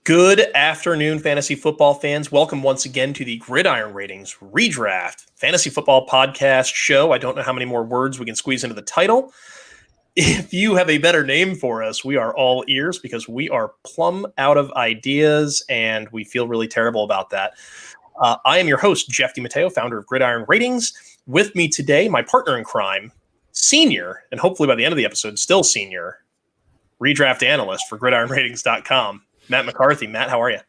Good afternoon, fantasy football fans. Welcome once again to the Gridiron Ratings ReDraft Fantasy Football Podcast show. I don't know how many more words we can squeeze into the title. If you have a better name for us, we are all ears because we are plumb out of ideas and we feel really terrible about that. I am your host, Jeff DiMatteo, founder of Gridiron Ratings. With me today, my partner in crime, senior, and hopefully by the end of the episode, still senior, redraft analyst for gridironratings.com. Matt McCarthy. Matt, how are you?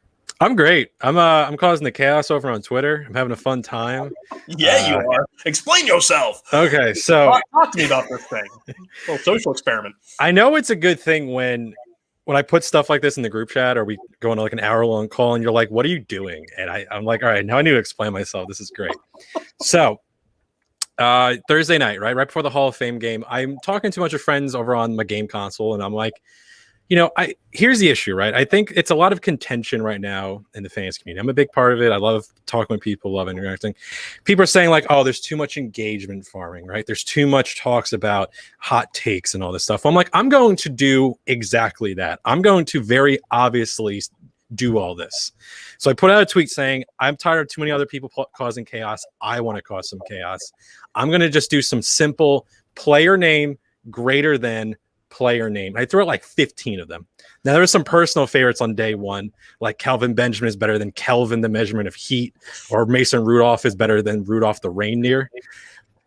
I'm great. I'm causing the chaos over on Twitter. I'm having a fun time. Yeah, you are. Explain yourself. Okay, so talk to me about this thing. A little social experiment. I know it's a good thing when I put stuff like this in the group chat or we go into like an hour-long call and you're like, what are you doing? And I'm like, all right, now I need to explain myself. This is great. So Thursday night, right before the Hall of Fame game, I'm talking to a bunch of friends over on my game console, and I'm like, here's the issue, right? I think it's a lot of contention right now in the fantasy community. I'm a big part of it. I love talking with people, love interacting. People are saying like, oh, there's too much engagement farming, right? There's too much talks about hot takes and all this stuff. I'm like, I'm going to do exactly that. I'm going to very obviously do all this. So I put out a tweet saying, I'm tired of too many other people causing chaos. I want to cause some chaos. I'm going to just do some simple player name greater than player name. I threw out like 15 of them. Now there were some personal favorites on day one, like Calvin Benjamin is better than Kelvin the measurement of heat, or Mason Rudolph is better than Rudolph the reindeer.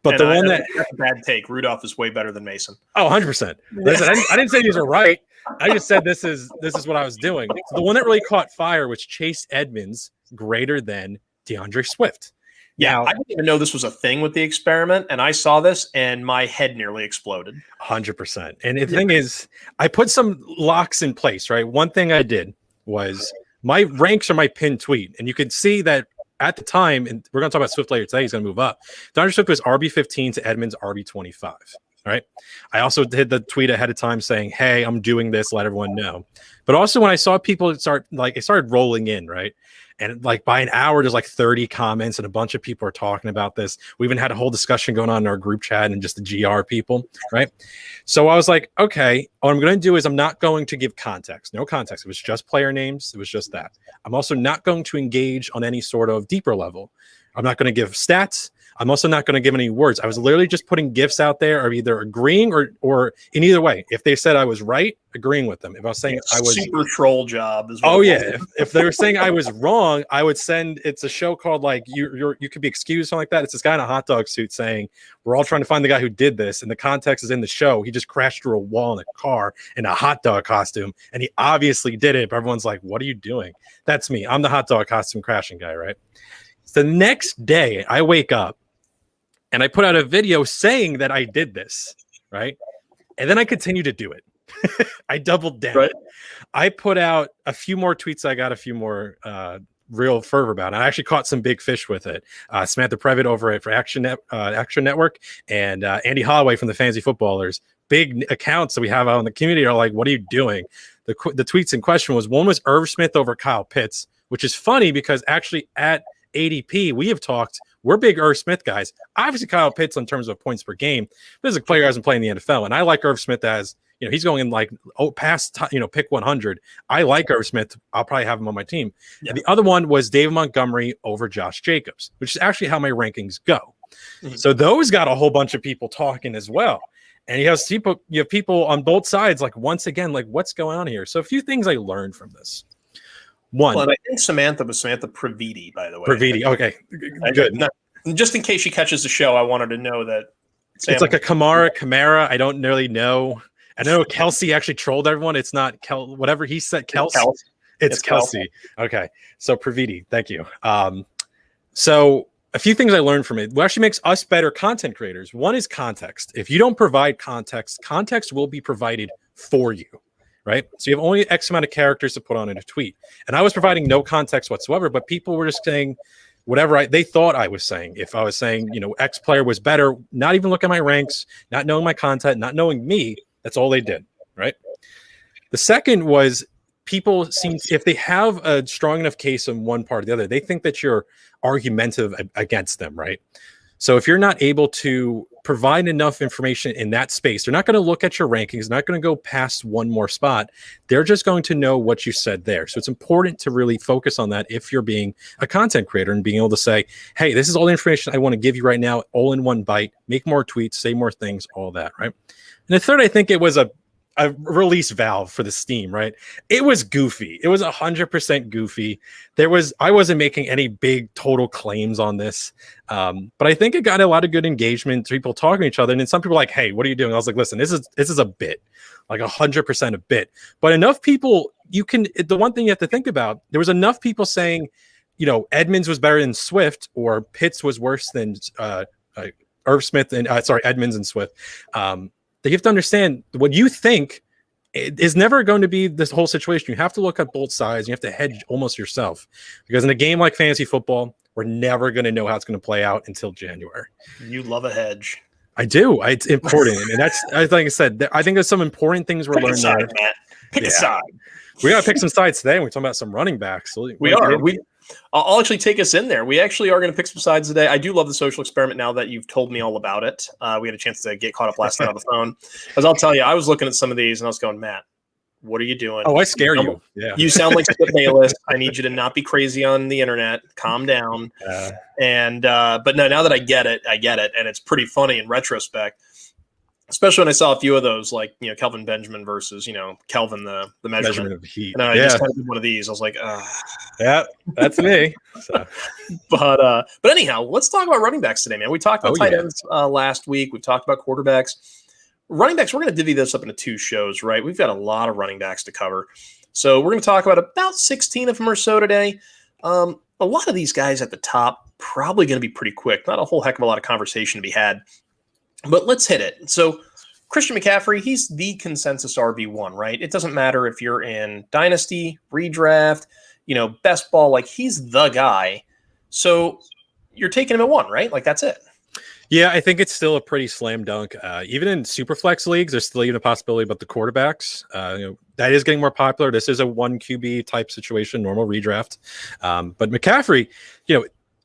But and that's a bad take. Rudolph is way better than Mason. Oh, 100%. Listen, I didn't say these are right. I just said this is what I was doing. So the one that really caught fire was Chase Edmonds greater than DeAndre Swift. Yeah, now, I didn't even know this was a thing with the experiment, and I saw this, and my head nearly exploded. 100%. And the thing is, I put some locks in place, right? One thing I did was my ranks are my pinned tweet, and you can see that at the time, and we're going to talk about Swift later today, he's going to move up. DeAndre Swift was RB15 to Edmonds RB25, right? I also did the tweet ahead of time saying, hey, I'm doing this, let everyone know. But also when I saw people it started rolling in, right? And like by an hour, there's like 30 comments and a bunch of people are talking about this. We even had a whole discussion going on in our group chat and just the GR people, right? So I was like, okay, what I'm going to do is I'm not going to give context. No context. It was just player names. It was just that. I'm also not going to engage on any sort of deeper level. I'm not going to give stats. I'm also not going to give any words. I was literally just putting gifts out there of either agreeing or in either way. If they said I was right, agreeing with them. If I was saying I was super troll job. If they were saying I was wrong, I would send. It's a show called like you could be excused, something like that. It's this guy in a hot dog suit saying we're all trying to find the guy who did this, and the context is in the show. He just crashed through a wall in a car in a hot dog costume, and he obviously did it. But everyone's like, "What are you doing?" That's me. I'm the hot dog costume crashing guy, right? So the next day, I wake up. And I put out a video saying that I did this, right? And then I continued to do it. I doubled down. Right. I put out a few more tweets. I got a few more real fervor about it. I actually caught some big fish with it. Samantha Previtt over at Action Network and Andy Holloway from the Fantasy Footballers. Big accounts that we have out in the community are like, what are you doing? The tweets in question one was Irv Smith over Kyle Pitts, which is funny because actually at ADP, we have talked. We're big Irv Smith guys. Obviously, Kyle Pitts in terms of points per game. But as a player who hasn't played in the NFL, and I like Irv Smith as he's going in like past pick 100. I like Irv Smith. I'll probably have him on my team. Yeah. And the other one was David Montgomery over Josh Jacobs, which is actually how my rankings go. Mm-hmm. So those got a whole bunch of people talking as well. And you have people on both sides, like once again, like what's going on here? So a few things I learned from this. One, well, I think Samantha was Samantha Previti, by the way. Previti, okay, good. Just in case she catches the show, I wanted to know that it's like a Kamara. I don't really know. I know Kelsey actually trolled everyone. It's not whatever he said. Kelsey. It's Kelsey. Okay, so Previti, thank you. So a few things I learned from it. What actually makes us better content creators? One is context. If you don't provide context will be provided for you. Right. So you have only X amount of characters to put on in a tweet. And I was providing no context whatsoever, but people were just saying whatever they thought I was saying. If I was saying, X player was better, not even looking at my ranks, not knowing my content, not knowing me, that's all they did. Right. The second was people seem, if they have a strong enough case in one part or the other, they think that you're argumentative against them. Right. So if you're not able to provide enough information in that space, they're not going to look at your rankings, not going to go past one more spot. They're just going to know what you said there. So it's important to really focus on that if you're being a content creator and being able to say, hey, this is all the information I want to give you right now, all in one bite, make more tweets, say more things, all that, right? And the third, I think it was a release valve for the Steam, right? It was goofy. It was 100% goofy. I wasn't making any big total claims on this, but I think it got a lot of good engagement, people talking to each other, and then some people were like, hey, what are you doing? I was like, listen, this is a bit, like 100% a bit, but enough people, the one thing you have to think about, there was enough people saying, Edmonds was better than Swift, or Pitts was worse than Irv Smith and Edmonds and Swift. You have to understand what you think is never going to be this whole situation. You have to look at both sides. You have to hedge almost yourself, because in a game like fantasy football, we're never going to know how it's going to play out until January. You love a hedge. I do. It's important. And that's, like I said, I think there's some important things we're learning there. Pick a side. We got to pick some sides today. We're talking about some running backs. So I'll actually take us in there. We actually are going to pick some sides today. I do love the social experiment now that you've told me all about it. We had a chance to get caught up last night on the phone. As I'll tell you, I was looking at some of these and I was going, Matt, what are you doing? Oh, I scare you. Yeah. You sound like Skip Bayless. I need you to not be crazy on the internet. Calm down. But no, now that I get it. And it's pretty funny in retrospect. Especially when I saw a few of those, like, Kelvin Benjamin versus, Kelvin, the measurement of heat. And I just had one of these. I was like, yeah, that's me. So. But anyhow, let's talk about running backs today, man. We talked about tight ends last week. We've talked about quarterbacks. Running backs, we're going to divvy this up into two shows, right? We've got a lot of running backs to cover. So we're going to talk about 16 of them or so today. A lot of these guys at the top, probably going to be pretty quick. Not a whole heck of a lot of conversation to be had. But let's hit it. So Christian McCaffrey, he's the consensus RB1, right? It doesn't matter if you're in Dynasty, Redraft, Best Ball, like he's the guy. So you're taking him at 1, right? Like that's it. Yeah, I think it's still a pretty slam dunk. Even in super flex leagues, there's still even a possibility about the quarterbacks. That is getting more popular. This is a 1 QB type situation, normal redraft. But McCaffrey,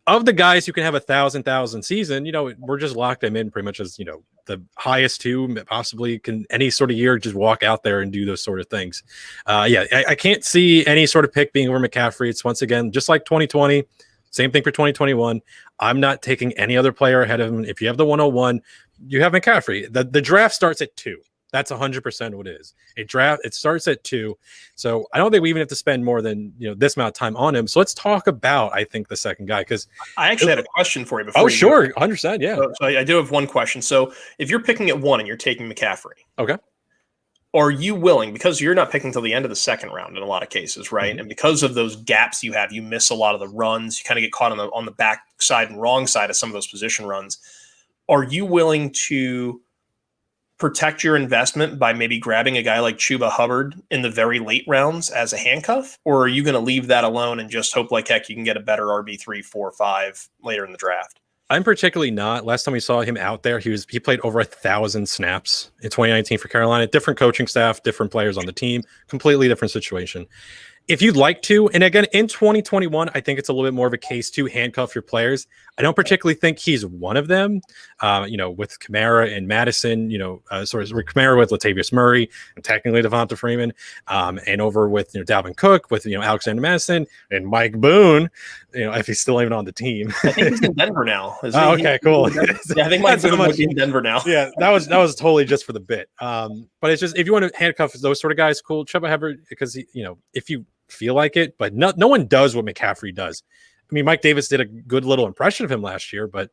of the guys who can have 1,000 season, we're just locked them in pretty much as, the highest two, possibly can any sort of year just walk out there and do those sort of things. I can't see any sort of pick being over McCaffrey. It's once again, just like 2020, same thing for 2021. I'm not taking any other player ahead of him. If you have the 101, you have McCaffrey. The draft starts at 2. That's 100% what it is. It starts at 2. So I don't think we even have to spend more than this amount of time on him. So let's talk about, I think, the second guy, because I actually had a question for you before. Oh, sure, 100%, yeah. So I do have one question. So if you're picking at 1 and you're taking McCaffrey, okay, are you willing, because you're not picking till the end of the second round in a lot of cases, right? Mm-hmm. And because of those gaps you have, you miss a lot of the runs. You kind of get caught on the back side and wrong side of some of those position runs. Are you willing to protect your investment by maybe grabbing a guy like Chuba Hubbard in the very late rounds as a handcuff? Or are you going to leave that alone and just hope like heck you can get a better RB3, 4, 5 later in the draft? I'm particularly not. Last time we saw him out there, he played over 1,000 snaps in 2019 for Carolina. Different coaching staff, different players on the team, completely different situation. If you'd like to, and again, in 2021, I think it's a little bit more of a case to handcuff your players. I don't particularly think he's one of them, with Kamara and Madison, Kamara with Latavius Murray and technically Devonta Freeman, and over with, Dalvin Cook with, Alexander Madison and Mike Boone, if he's still even on the team. I think he's in Denver now. Okay, cool. Yeah, I think Mike Boone might be in Denver now. Yeah, that was totally just for the bit. But it's just, if you want to handcuff those sort of guys, cool. Chubb Hubbard, because, if you feel like it, but no one does what McCaffrey does. I mean, Mike Davis did a good little impression of him last year, but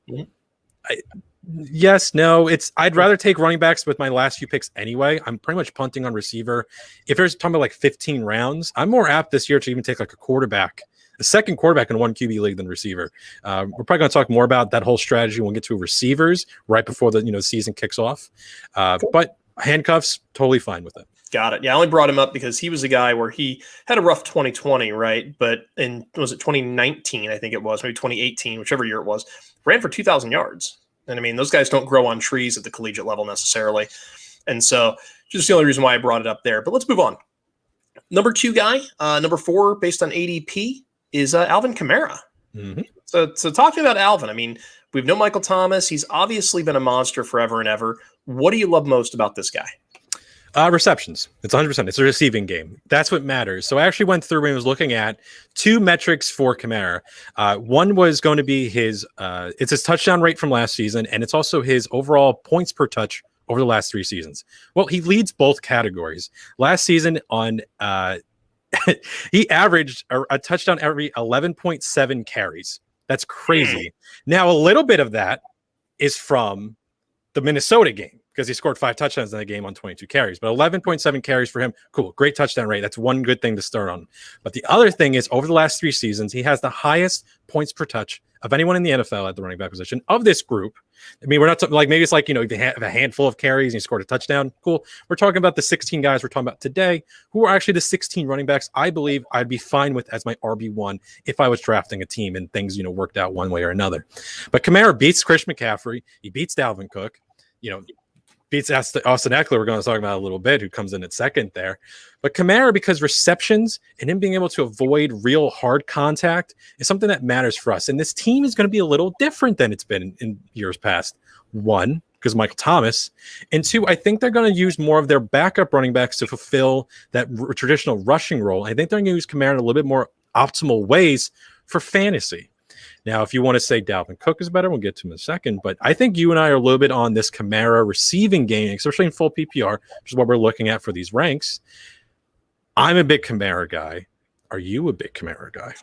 I'd rather take running backs with my last few picks anyway. I'm pretty much punting on receiver. If there's talking about like 15 rounds, I'm more apt this year to even take like a second quarterback in 1 QB league than receiver. We're probably going to talk more about that whole strategy when we get to receivers right before the season kicks off. But handcuffs, totally fine with it. Got it. Yeah, I only brought him up because he was a guy where he had a rough 2020, right? But was it 2019? I think it was, maybe 2018, whichever year it was, ran for 2,000 yards. And I mean, those guys don't grow on trees at the collegiate level necessarily. And so just the only reason why I brought it up there. But let's move on. Number 2 guy, number 4 based on ADP is Alvin Kamara. Mm-hmm. So talk to me about Alvin. I mean, We have no Michael Thomas. He's obviously been a monster forever and ever. What do you love most about this guy? Receptions. It's 100%. It's a receiving game. That's what matters. So I actually went through and was looking at two metrics for Kamara. One was going to be it's his touchdown rate from last season, and it's also his overall points per touch over the last 3 seasons. Well, he leads both categories. Last season on he averaged a touchdown every 11.7 carries. That's crazy. Now, a little bit of that is from the Minnesota game, because he scored 5 touchdowns in the game on 22 carries, but 11.7 carries for him. Cool. Great touchdown rate. That's one good thing to start on. But the other thing is, over the last 3 seasons, he has the highest points per touch of anyone in the NFL at the running back position of this group. I mean, we're not talking like, maybe it's like, if you have a handful of carries and he scored a touchdown. Cool. We're talking about the 16 guys we're talking about today, who are actually the 16 running backs I believe I'd be fine with as my RB1 if I was drafting a team and things, worked out one way or another. But Kamara beats Chris McCaffrey. He beats Dalvin Cook. Beats Austin Eckler, we're going to talk about a little bit, who comes in at second there. But Kamara, because receptions and him being able to avoid real hard contact is something that matters for us. And this team is going to be a little different than it's been in years past. 1, because Michael Thomas. And 2, I think they're going to use more of their backup running backs to fulfill that traditional rushing role. I think they're going to use Kamara in a little bit more optimal ways for fantasy. Now, if you want to say Dalvin Cook is better, we'll get to him in a second. But I think you and I are a little bit on this Kamara receiving game, especially in full PPR, which is what we're looking at for these ranks. I'm a big Kamara guy. Are you a big Kamara guy?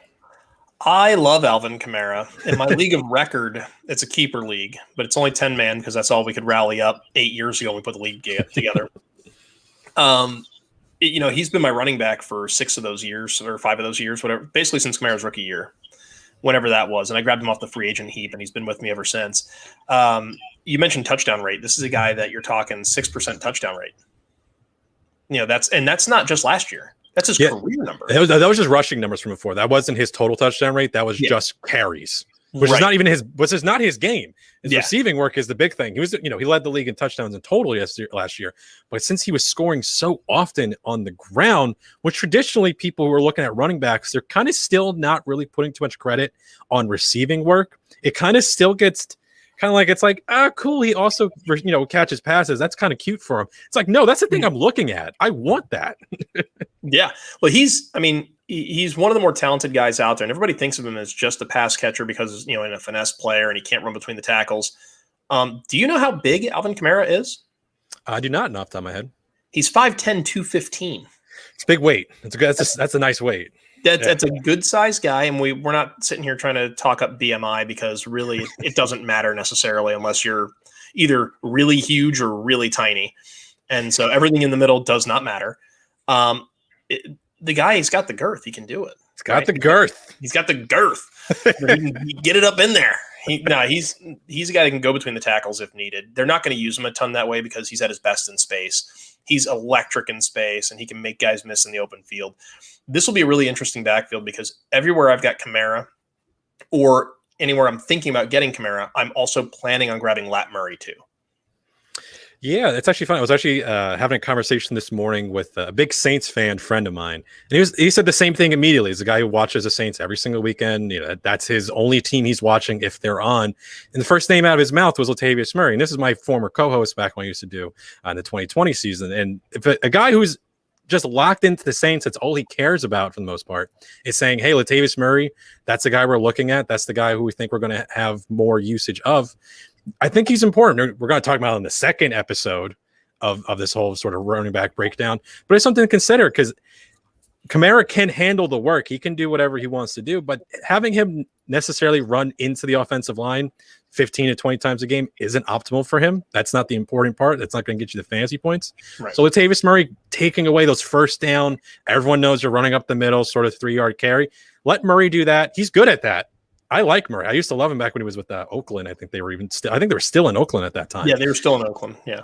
I love Alvin Kamara. In my league of record, it's a keeper league, but it's only 10-man because that's all we could rally up 8 years ago when we put the league together. He's been my running back for 6 of those years or 5 of those years, whatever, basically since Kamara's rookie year. Whenever that was. And I grabbed him off the free agent heap, and he's been with me ever since. You mentioned touchdown rate. This is a guy that you're talking 6% touchdown rate. That's not just last year. That's his career number. That was just rushing numbers from before. That wasn't his total touchdown rate. That was just carries, which is not even not his game. His receiving work is the big thing. He was, he led the league in touchdowns in total last year. But since he was scoring so often on the ground, which traditionally people who are looking at running backs, they're kind of still not really putting too much credit on receiving work. It kind of still gets it's like, cool. He also, catches passes. That's kind of cute for him. It's like, no, that's the thing I'm looking at. I want that. Yeah. Well, he's one of the more talented guys out there, and everybody thinks of him as just a pass catcher because, and a finesse player, and he can't run between the tackles. Do you know how big Alvin Kamara is? I do not know off the top of my head. He's 5'10", 215. It's big weight. That's a nice weight. That's a good size guy, and we're not sitting here trying to talk up BMI because really it doesn't matter necessarily unless you're either really huge or really tiny. And so everything in the middle does not matter. The guy, he's got the girth. He can do it. He's got the girth. He's got the girth. He can get it up in there. He's a guy that can go between the tackles if needed. They're not going to use him a ton that way because he's at his best in space. He's electric in space, and he can make guys miss in the open field. This will be a really interesting backfield because everywhere I've got Kamara or anywhere I'm thinking about getting Kamara, I'm also planning on grabbing Lat Murray too. Yeah, it's actually fun. I was actually having a conversation this morning with a big Saints fan friend of mine, and he said the same thing immediately. He's a guy who watches the Saints every single weekend. That's his only team he's watching if they're on. And the first name out of his mouth was Latavius Murray, and this is my former co-host back when I used to do in the 2020 season. And if a guy who's just locked into the Saints, that's all he cares about for the most part, is saying, hey, Latavius Murray, that's the guy we're looking at. That's the guy who we think we're going to have more usage of. I think he's important. We're going to talk about in the second episode of this whole sort of running back breakdown, but it's something to consider because Kamara can handle the work. He can do whatever he wants to do, but having him necessarily run into the offensive line 15 to 20 times a game isn't optimal for him. That's not the important part. That's not going to get you the fantasy points. Right. So Latavius Murray taking away those first down, everyone knows you're running up the middle, sort of 3-yard carry. Let Murray do that. He's good at that. I like Murray. I used to love him back when he was with Oakland. I think they were still in Oakland at that time. Yeah, they were still in Oakland. Yeah.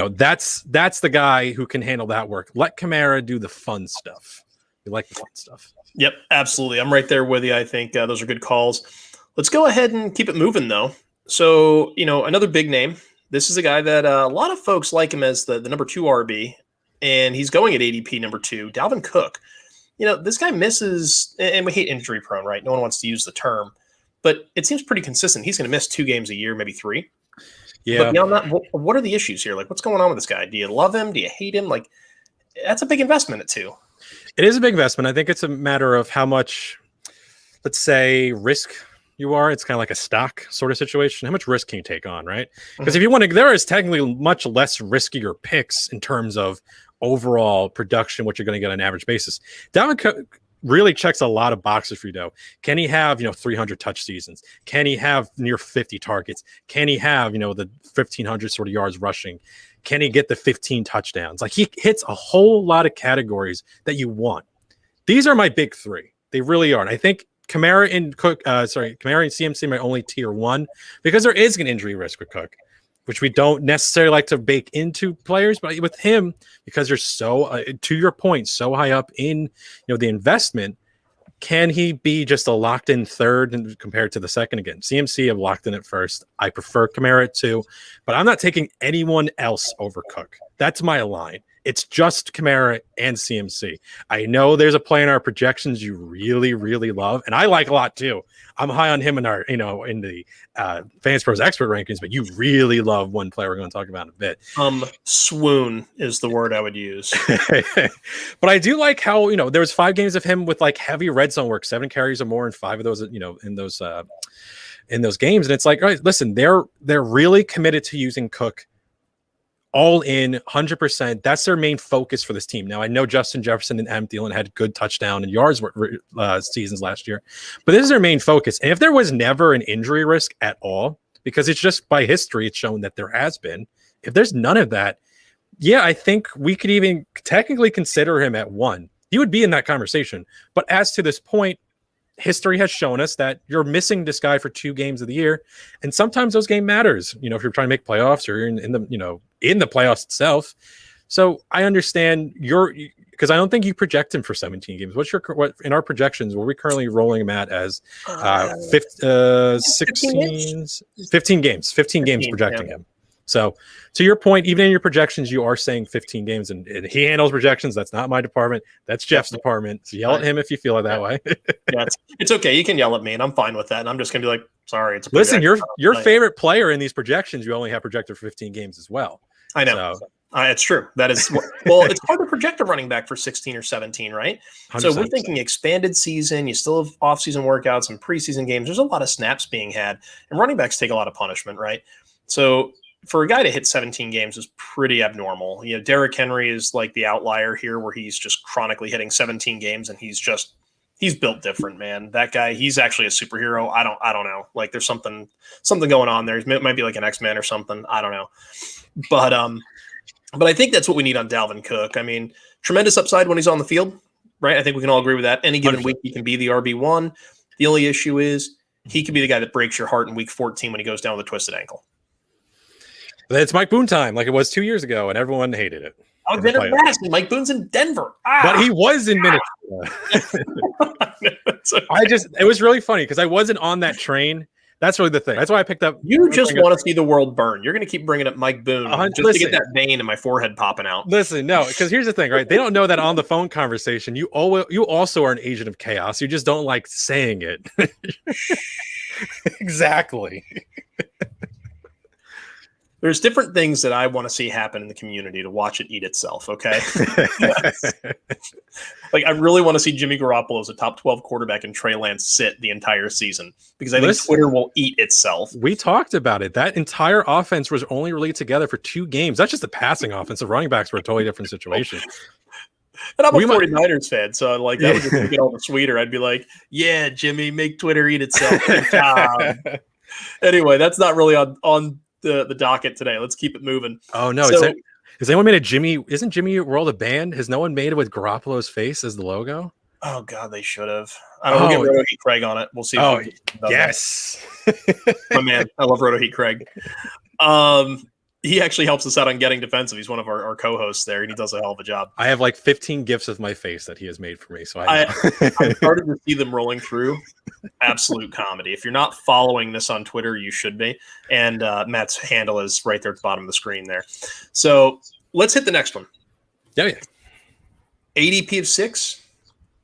That's the guy who can handle that work. Let Kamara do the fun stuff. We like the fun stuff. Yep, absolutely. I'm right there with you. I think those are good calls. Let's go ahead and keep it moving, though. So, another big name. This is a guy that a lot of folks like him as the number 2 RB, and he's going at ADP number 2, Dalvin Cook. This guy misses, and we hate injury prone, right? No one wants to use the term, but it seems pretty consistent. He's going to miss 2 games a year, maybe 3. Yeah. But beyond that, what are the issues here? Like, what's going on with this guy? Do you love him? Do you hate him? Like, that's a big investment at 2. It is a big investment. I think it's a matter of how much, let's say, risk you are. It's kind of like a stock sort of situation. How much risk can you take on, right? Because if you want to, there is technically much less riskier picks in terms of overall production, what you're going to get on an average basis. Dalvin Cook really checks a lot of boxes for you, though. Can he have, 300 touch seasons? Can he have near 50 targets? Can he have, the 1,500 sort of yards rushing? Can he get the 15 touchdowns? Like, he hits a whole lot of categories that you want. These are my big 3. They really are. And I think Kamara and CMC my only tier 1, because there is an injury risk with Cook, which we don't necessarily like to bake into players. But with him, because you're so, to your point, so high up in the investment, can he be just a locked-in third and compared to the second again? CMC, I've locked in at first. I prefer Kamara at 2, but I'm not taking anyone else over Cook. That's my line. It's just Kamara and CMC. I know there's a play in our projections you really, really love, and I like a lot too. I'm high on him in our, in the Fantasy Pros expert rankings, but you really love one player we're going to talk about in a bit. Swoon is the word I would use. But I do like how, there was 5 games of him with like heavy red zone work, 7 carries or more, and 5 of those, in those games. And it's like, all right, listen, they're really committed to using Cook all in 100%. That's their main focus for this team. Now, I know Justin Jefferson and Adam Thielen had good touchdown and yards seasons last year, but this is their main focus. And if there was never an injury risk at all, because it's just by history, it's shown that there has been, if there's none of that, yeah, I think we could even technically consider him at 1. He would be in that conversation. But as to this point, history has shown us that you're missing this guy for 2 games of the year. And sometimes those game matters, if you're trying to make playoffs or you're in the playoffs itself. So I understand because I don't think you project him for 17 games. What in our projections, were we currently rolling him at as 15 games projecting him. So to your point, even in your projections, you are saying 15 games, and he handles projections. That's not my department. That's Jeff's department. So yell at him if you feel it that way. Yeah, it's okay. You can yell at me, and I'm fine with that. And I'm just going to be like, sorry. It's a listen, your favorite player in these projections, you only have projected for 15 games as well. I know. So. It's true. That is well. It's hard to project a running back for 16 or 17, right? 100%. So we're thinking expanded season. You still have off-season workouts and preseason games. There's a lot of snaps being had, and running backs take a lot of punishment, right? So for a guy to hit 17 games is pretty abnormal. Derrick Henry is like the outlier here, where he's just chronically hitting 17 games, and he's built different, man. That guy, he's actually a superhero. I don't know. Like, there's something going on there. It might be like an X-Men or something. I don't know. But I think that's what we need on Dalvin Cook. I mean, tremendous upside when he's on the field, right? I think we can all agree with that. Any given 100%. Week, he can be the RB1. The only issue is he could be the guy that breaks your heart in week 14 when he goes down with a twisted ankle. It's Mike Boone time, like it was 2 years ago, and everyone hated it. Alexander Madison, Mike Boone's in Denver. But he was in Minnesota. It was really funny because I wasn't on that train. That's really the thing. That's why I picked up. You just want to see the world burn. You're going to keep bringing up Mike Boone just to get that vein in my forehead popping out. Listen, no, because here's the thing, right? They don't know that on the phone conversation, you also are an agent of chaos. You just don't like saying it. Exactly. There's different things that I want to see happen in the community to watch it eat itself, okay? Like, I really want to see Jimmy Garoppolo as a top 12 quarterback and Trey Lance sit the entire season, because I think Twitter will eat itself. We talked about it. That entire offense was only really together for 2 games. That's just the passing offense. The running backs were a totally different situation. And I'm a 49ers fan, so like that would just make it all the sweeter. I'd be like, yeah, Jimmy, make Twitter eat itself. Anyway, that's not really on the docket today. Let's keep it moving. Oh no, so, has anyone made a Jimmy? Isn't Jimmy World a band? Has no one made it with Garoppolo's face as the logo? Oh god, they should have. I don't know. We'll get Roto Heat Craig on it. We'll see. Yes, my man, I love Roto Heat Craig. He actually helps us out on Getting Defensive. He's one of our co-hosts there, and he does a hell of a job. I have like 15 gifs of my face that he has made for me. So I've started to see them rolling through. Absolute comedy. If you're not following this on Twitter, you should be. And Matt's handle is right there at the bottom of the screen there. So let's hit the next one. Yeah. ADP of 6,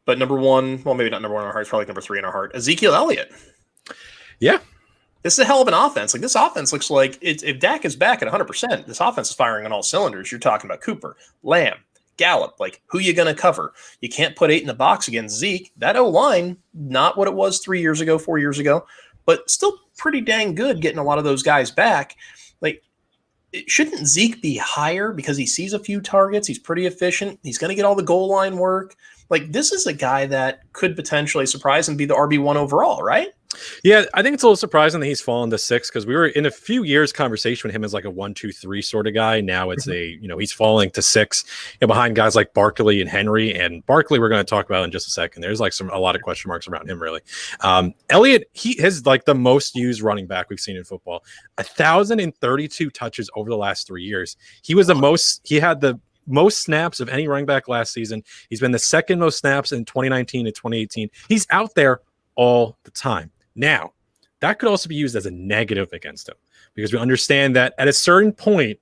but number 1, well, maybe not number 1 in our heart, it's probably number 3 in our heart. Ezekiel Elliott. Yeah. This is a hell of an offense. Like, this offense looks like if Dak is back at 100%, this offense is firing on all cylinders. You're talking about Cooper, Lamb, Gallup. Like, who you going to cover? You can't put 8 in the box against Zeke. That O-line, not what it was 3 years ago, 4 years ago, but still pretty dang good getting a lot of those guys back. Like, shouldn't Zeke be higher because he sees a few targets? He's pretty efficient. He's going to get all the goal line work. Like, this is a guy that could potentially surprise and be the RB1 overall, right? Yeah, I think it's a little surprising that he's fallen to 6 because we were in a few years conversation with him as like a 1, 2, 3 sort of guy. Now it's he's falling to 6 behind guys like Barkley and Henry. And Barkley, we're going to talk about in just a second. There's like a lot of question marks around him, really. Elliott, he has like the most used running back we've seen in football. 1,032 touches over the last 3 years. He had the most snaps of any running back last season. He's been the second most snaps in 2019 and 2018. He's out there all the time. Now, that could also be used as a negative against him because we understand that at a certain point,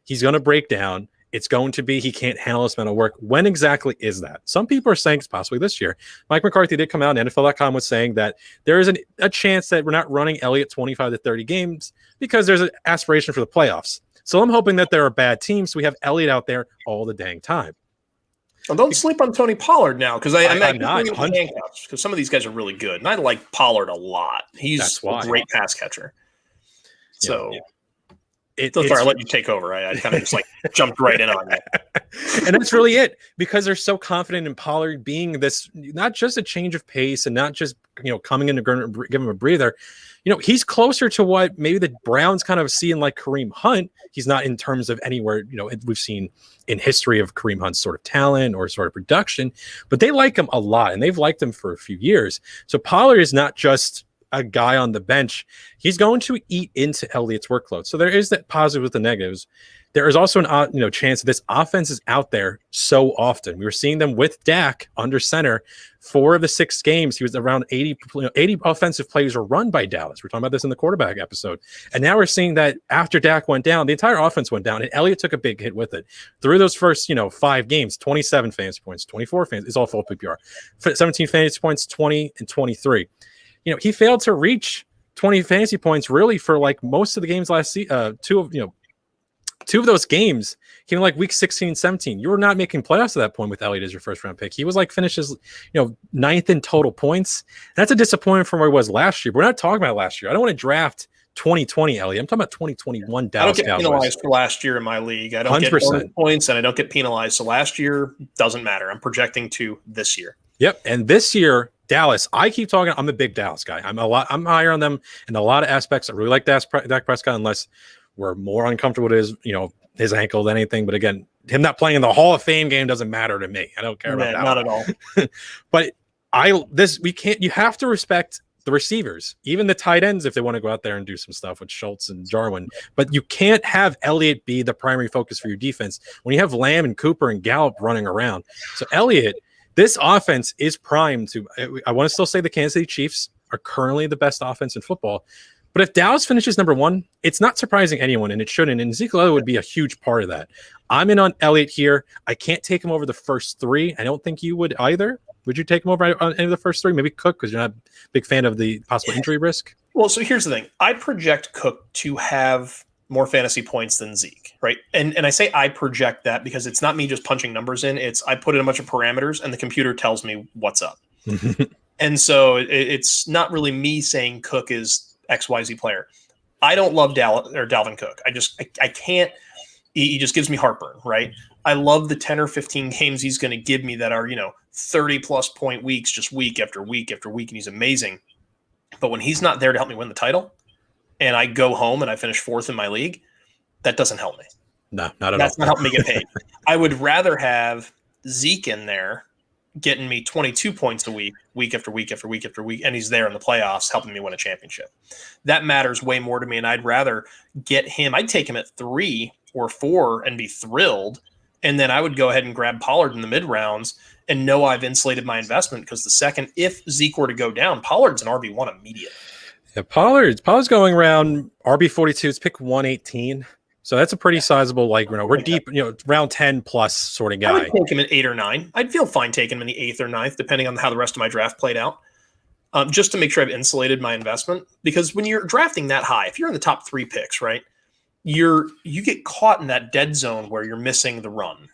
he's going to break down. It's going to be he can't handle this amount of work. When exactly is that? Some people are saying it's possibly this year. Mike McCarthy did come out, and NFL.com was saying that there is a chance that we're not running Elliott 25 to 30 games because there's an aspiration for the playoffs. So I'm hoping that there are bad teams, so we have Elliott out there all the dang time. Well, don't sleep on Tony Pollard now because I'm not handcuffs because some of these guys are really good, and I like Pollard a lot. He's a great pass catcher. So, sorry, I'll let you take over. I kind of just like jumped right in on that, and that's really it because they're so confident in Pollard being this not just a change of pace and not just coming in to give him a breather. He's closer to what maybe the Browns kind of see in like Kareem Hunt. He's not in terms of anywhere, we've seen in history of Kareem Hunt's sort of talent or sort of production, but they like him a lot and they've liked him for a few years. So Pollard is not just a guy on the bench. He's going to eat into Elliott's workload. So there is that positive with the negatives. There is also an chance that this offense is out there so often. We were seeing them with Dak under center. 4 of the 6 games, he was around 80 offensive plays were run by Dallas. We're talking about this in the quarterback episode. And now we're seeing that after Dak went down, the entire offense went down, and Elliott took a big hit with it. Through those first 5 games, 27 fantasy points, 24 fantasy, it's all full PPR, 17 fantasy points, 20 and 23. He failed to reach 20 fantasy points really for like most of the games last season. 2 of those games came in like week 16, 17. You were not making playoffs at that point with Elliott as your first round pick. He was like finishes, 9th in total points. That's a disappointment from where he was last year. But we're not talking about last year. I don't want to draft 2020 Elliott. I'm talking about 2021 Dallas Cowboys. I don't get penalized for last year in my league. I don't 100%. Get bonus points and I don't get penalized. So last year doesn't matter. I'm projecting to this year. Yep. And this year, Dallas, I keep talking. I'm a big Dallas guy. I'm higher on them in a lot of aspects. I really like Dak Prescott, unless we're more uncomfortable with his ankle than anything. But again, him not playing in the Hall of Fame game doesn't matter to me. I don't care about that. Not at all. But you have to respect the receivers, even the tight ends, if they want to go out there and do some stuff with Schultz and Jarwin. But you can't have Elliott be the primary focus for your defense when you have Lamb and Cooper and Gallup running around. So Elliott, this offense is primed to, I want to still say the Kansas City Chiefs are currently the best offense in football. But if Dallas finishes number 1, it's not surprising anyone, and it shouldn't. And Ezekiel Elliott would be a huge part of that. I'm in on Elliott here. I can't take him over the first 3. I don't think you would either. Would you take him over on any of the first 3? Maybe Cook, because you're not a big fan of the possible injury risk. Well, so here's the thing. I project Cook to have more fantasy points than Zeke, right? And I say I project that because it's not me just punching numbers in. It's I put in a bunch of parameters, and the computer tells me what's up. And so it's not really me saying Cook is XYZ player. I don't love Dalvin Cook. I can't. He just gives me heartburn, right? I love the 10 or 15 games he's going to give me that are 30+ point weeks, just week after week after week, and he's amazing. But when he's not there to help me win the title, and I go home and I finish 4th in my league, that doesn't help me. No, not at all. That's not helping me get paid. I would rather have Zeke in there getting me 22 points a week, week after week after week after week, and he's there in the playoffs helping me win a championship. That matters way more to me, and I'd rather get him. I'd take him at 3 or 4 and be thrilled, and then I would go ahead and grab Pollard in the mid-rounds and know I've insulated my investment because the second, if Zeke were to go down, Pollard's an RB1 immediately. Yeah, Pollard's going around RB42. It's pick 118. So that's a pretty sizable, we're deep, round 10 plus sort of guy. I would take him at 8 or 9. I'd feel fine taking him in the 8th or 9th, depending on how the rest of my draft played out. just to make sure I've insulated my investment. Because when you're drafting that high, if you're in the top 3 picks, right, you get caught in that dead zone where you're missing the run,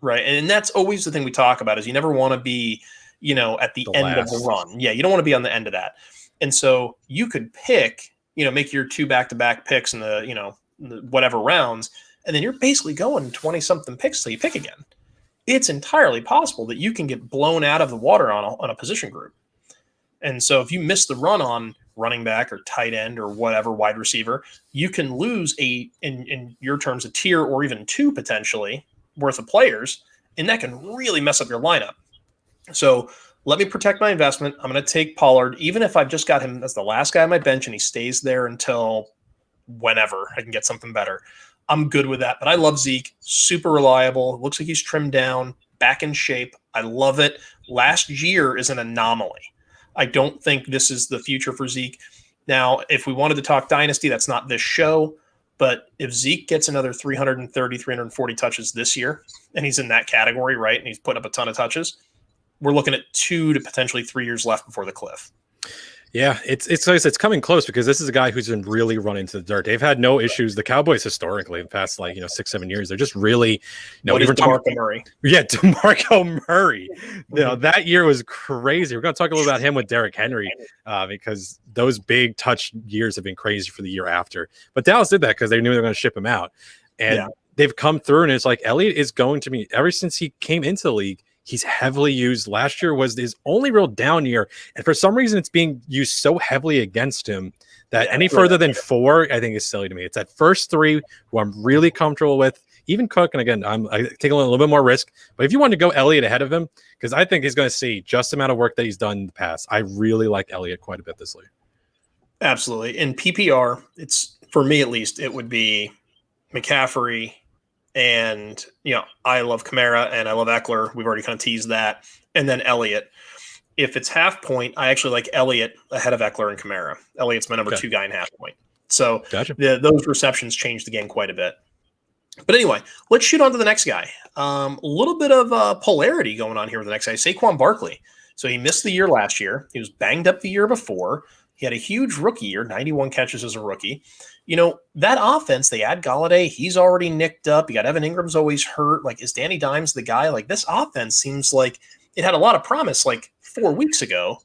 right? And that's always the thing we talk about is you never want to be, at the end of the run. Yeah, you don't want to be on the end of that. And so you could pick, make your 2 back-to-back picks in the, whatever rounds, and then you're basically going 20-something picks till you pick again. It's entirely possible that you can get blown out of the water on a position group. And so if you miss the run on running back or tight end or whatever wide receiver, you can lose in your terms, a tier or even 2 potentially worth of players, and that can really mess up your lineup. So let me protect my investment. I'm going to take Pollard, even if I've just got him as the last guy on my bench and he stays there until whenever I can get something better. I'm good with that. But I love Zeke. Super reliable. Looks like he's trimmed down, back in shape. I love it. Last year is an anomaly. I don't think this is the future for Zeke. Now, if we wanted to talk dynasty, that's not this show. But if Zeke gets another 330, 340 touches this year, and he's in that category, right, and he's put up a ton of touches, we're looking at 2 to potentially 3 years left before the cliff. Yeah, it's coming close because this is a guy who's been really run into the dirt. They've had no issues. The Cowboys historically in the past 6-7 years, they're just really even DeMarco Murray. Yeah, DeMarco Murray. That year was crazy. We're going to talk a little about him with Derrick Henry because those big touch years have been crazy for the year after. But Dallas did that because they knew they were going to ship him out, and they've come through. And it's like Elliott is going to be ever since he came into the league. He's heavily used. Last year was his only real down year. And for some reason, it's being used so heavily against him that any further than 4, I think is silly to me. It's that first 3 who I'm really comfortable with. Even Cook, and again, I take a little bit more risk. But if you want to go Elliott ahead of him, because I think he's going to see just the amount of work that he's done in the past. I really like Elliott quite a bit this league. Absolutely. In PPR, it's, for me at least, it would be McCaffrey, and, I love Kamara and I love Eckler. We've already kind of teased that. And then Elliott. If it's half point, I actually like Elliott ahead of Eckler and Kamara. Elliott's my number 2 guy in half point. So those receptions change the game quite a bit. But anyway, let's shoot on to the next guy. A little bit of polarity going on here with the next guy, Saquon Barkley. So he missed the year last year. He was banged up the year before. He had a huge rookie year, 91 catches as a rookie. That offense, they add Galladay. He's already nicked up. You got Evan Ingram's always hurt. Is Danny Dimes the guy? This offense seems like it had a lot of promise 4 weeks ago.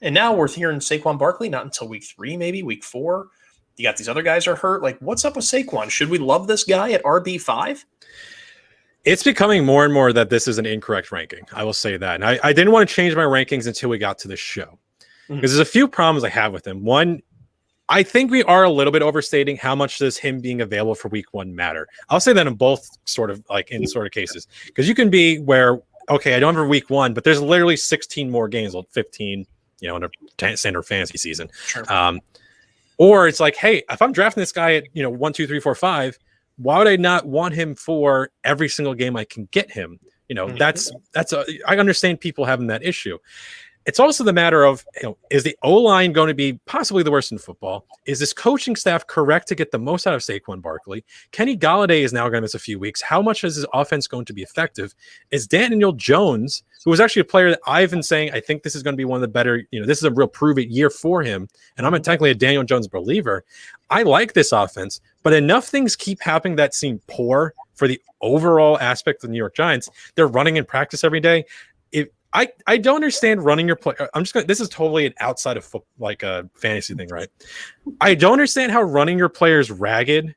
And now we're hearing Saquon Barkley not until week 3, maybe week 4. You got these other guys are hurt. What's up with Saquon? Should we love this guy at RB5? It's becoming more and more that this is an incorrect ranking. I will say that. And I didn't want to change my rankings until we got to this show. Because there's a few problems I have with him. One, I think we are a little bit overstating how much does him being available for week 1 matter. I'll say that in both sort of cases. Because you can be where, okay, I don't have a week 1, but there's literally 16 more games, 15, in a standard fantasy season. Sure. Or it's hey, if I'm drafting this guy at 1, 2, 3, 4, 5, why would I not want him for every single game I can get him? I understand people having that issue. It's also the matter of, is the O-line going to be possibly the worst in football? Is this coaching staff correct to get the most out of Saquon Barkley? Kenny Galladay is now going to miss a few weeks. How much is his offense going to be effective? Is Daniel Jones, who was actually a player that I've been saying, I think this is going to be one of the better, this is a real prove-it year for him. And I'm technically a Daniel Jones believer. I like this offense, but enough things keep happening that seem poor for the overall aspect of the New York Giants. They're running in practice every day. I don't understand running your play. This is totally an outside of a fantasy thing, right? I don't understand how running your players ragged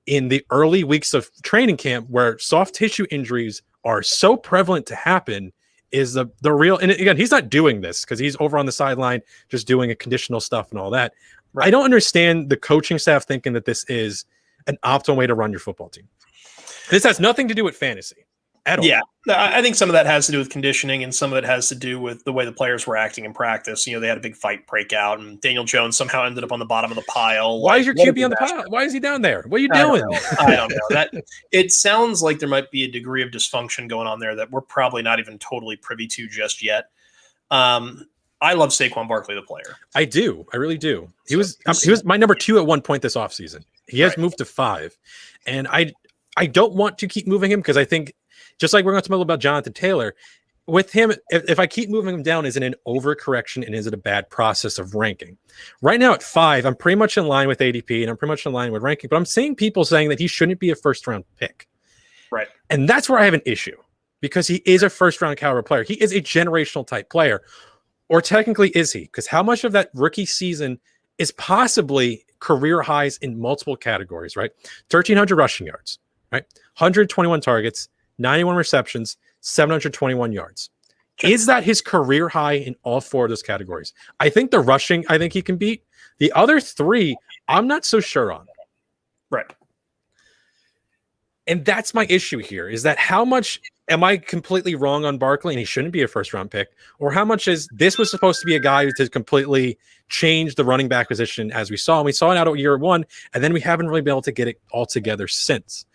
in the early weeks of training camp where soft tissue injuries are so prevalent to happen is the real, and again, he's not doing this because he's over on the sideline, just doing a conditional stuff and all that. Right. I don't understand the coaching staff thinking that this is an optimal way to run your football team. This has nothing to do with fantasy. Yeah, I think some of that has to do with conditioning, and some of it has to do with the way the players were acting in practice. They had a big fight break out, and Daniel Jones somehow ended up on the bottom of the pile. Why is your QB on the pile? Why is he down there? What are you doing? I don't know. That it sounds like there might be a degree of dysfunction going on there that we're probably not even totally privy to just yet. I love Saquon Barkley, the player. I do. I really do. He was my number 2 at one point this offseason. He has moved to 5, and I don't want to keep moving him because I think, just like we're going to talk about Jonathan Taylor, with him, if I keep moving him down, is it an overcorrection and is it a bad process of ranking? Right now at 5, I'm pretty much in line with ADP and I'm pretty much in line with ranking, but I'm seeing people saying that he shouldn't be a first-round pick. Right. And that's where I have an issue because he is a first-round caliber player. He is a generational type player. Or technically is he? Because how much of that rookie season is possibly career highs in multiple categories, right? 1,300 rushing yards, right? 121 targets, 91 receptions, 721 yards. Sure. Is that his career high in all 4 of those categories? I think the rushing, I think he can beat. The other 3, I'm not so sure on. Right. And that's my issue here, is that how much am I completely wrong on Barkley and he shouldn't be a first-round pick? Or how much is this was supposed to be a guy to completely change the running back position as we saw? And we saw it out of year 1, and then we haven't really been able to get it all together since.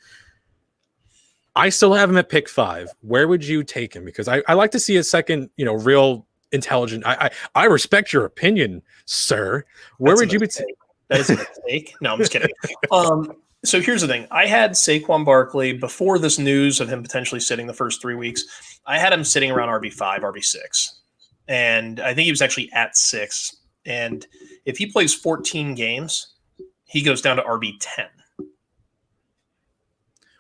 I still have him at pick 5. Where would you take him? Because I like to see a second, real intelligent. I respect your opinion, sir. Where would you be? That is a mistake. No, I'm just kidding. So here's the thing. I had Saquon Barkley before this news of him potentially sitting the first 3 weeks. I had him sitting around RB5, RB6. And I think he was actually at 6. And if he plays 14 games, he goes down to RB10.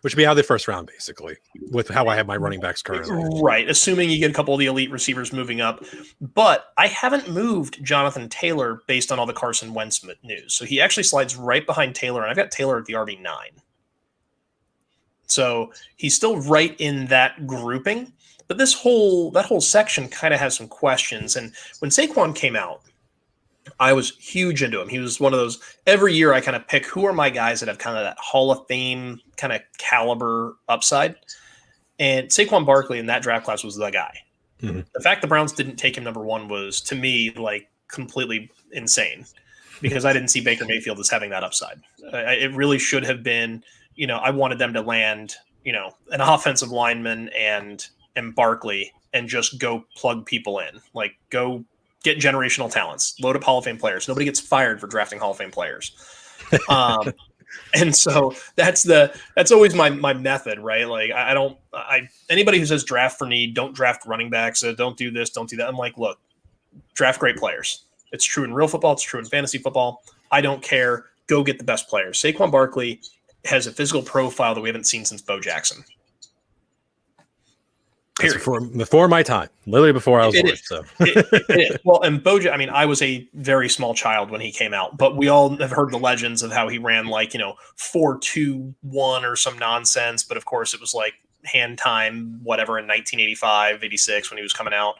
Which would be out of the first round, basically, with how I have my running backs currently. Right, assuming you get a couple of the elite receivers moving up. But I haven't moved Jonathan Taylor based on all the Carson Wentz news. So he actually slides right behind Taylor, and I've got Taylor at the RB9. So he's still right in that grouping. But that whole section kind of has some questions. And when Saquon came out, I was huge into him. He was one of those, every year I kind of pick who are my guys that have kind of that Hall of Fame kind of caliber upside. And Saquon Barkley in that draft class was the guy. Mm-hmm. The fact the Browns didn't take him number 1 was, to me, like completely insane because I didn't see Baker Mayfield as having that upside. It really should have been, I wanted them to land, an offensive lineman and Barkley and just go plug people in, like go get generational talents, load up Hall of Fame players. Nobody gets fired for drafting Hall of Fame players. And so that's always my method, right? Like anybody who says draft for need, don't draft running backs, don't do this, don't do that. I'm like, look, draft great players. It's true in real football. It's true in fantasy football. I don't care. Go get the best players. Saquon Barkley has a physical profile that we haven't seen since Bo Jackson. Before my time, literally before I was born. So, well, and Boja, I was a very small child when he came out, but we all have heard the legends of how he ran 4.21 or some nonsense. But of course, it was like hand time, whatever, in 1985, 86 when he was coming out.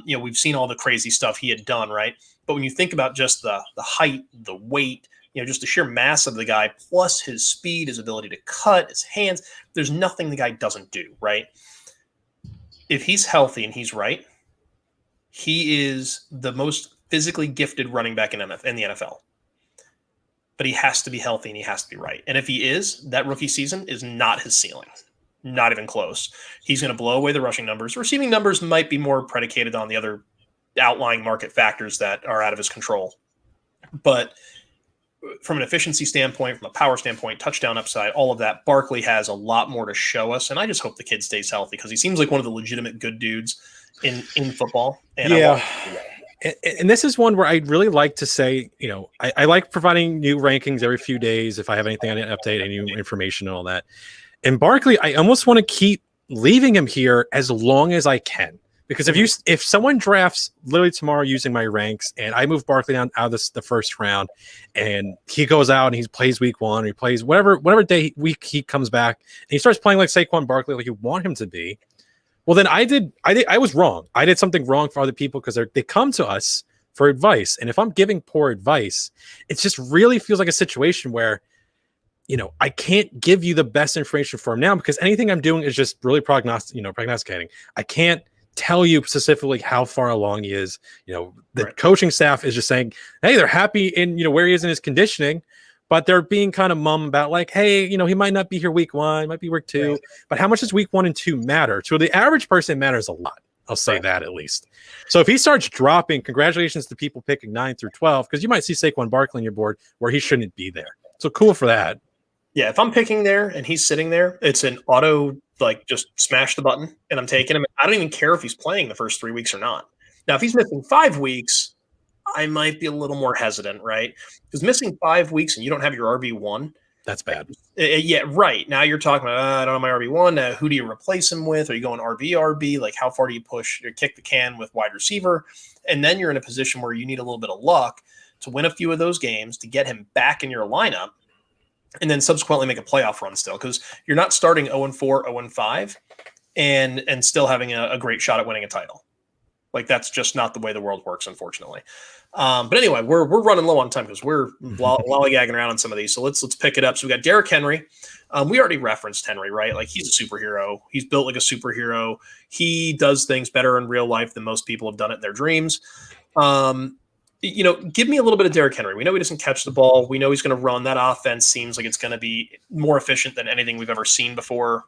We've seen all the crazy stuff he had done, right? But when you think about just the height, the weight, just the sheer mass of the guy, plus his speed, his ability to cut, his hands, there's nothing the guy doesn't do, right? If he's healthy and he's right, he is the most physically gifted running back in the NFL. But he has to be healthy and he has to be right. And if he is, that rookie season is not his ceiling. Not even close. He's going to blow away the rushing numbers. Receiving numbers might be more predicated on the other outlying market factors that are out of his control. But from an efficiency standpoint, from a power standpoint, touchdown upside, all of that, Barkley has a lot more to show us. And I just hope the kid stays healthy because he seems like one of the legitimate good dudes in football. And yeah. And this is one where I'd really like to say, I like providing new rankings every few days if I have anything I need to update, any new information and all that. And Barkley, I almost want to keep leaving him here as long as I can. Because if someone drafts literally tomorrow using my ranks and I move Barkley down out of the first round and he goes out and he plays week 1 or he plays whatever week he comes back and he starts playing like Saquon Barkley like you want him to be, well then I was wrong. I did something wrong for other people because they come to us for advice. And if I'm giving poor advice, it just really feels like a situation where I can't give you the best information for him now because anything I'm doing is just really prognosticating. I can't tell you specifically how far along he is. The coaching staff is just saying, hey, they're happy in, where he is in his conditioning, but they're being kind of mum about like, hey, he might not be here week 1, might be week 2, but how much does week 1 and 2 matter? To the average person, it matters a lot. I'll say that at least. So if he starts dropping, congratulations to people picking 9 through 12, because you might see Saquon Barkley on your board where he shouldn't be there. So cool for that. Yeah, if I'm picking there and he's sitting there, it's an auto like just smash the button and I'm taking him. I don't even care if he's playing the first 3 weeks or not. Now, if he's missing 5 weeks, I might be a little more hesitant, right? Because missing 5 weeks and you don't have your RB1, that's bad. Yeah, right. Now you're talking about, I don't have my RB1. Who do you replace him with? Are you going RB? Like, how far do you push or kick the can with wide receiver? And then you're in a position where you need a little bit of luck to win a few of those games to get him back in your lineup and then subsequently make a playoff run still, because you're not starting 0-4, 0-5 and still having a great shot at winning a title. Like, that's just not the way the world works, unfortunately. But anyway, we're running low on time because we're lollygagging around on some of these. So let's pick it up. So we got Derrick Henry. We already referenced Henry, right? Like, he's a superhero. He's built like a superhero. He does things better in real life than most people have done it in their dreams. Give me a little bit of Derrick Henry. We know he doesn't catch the ball. We know he's going to run. That offense seems like it's going to be more efficient than anything we've ever seen before.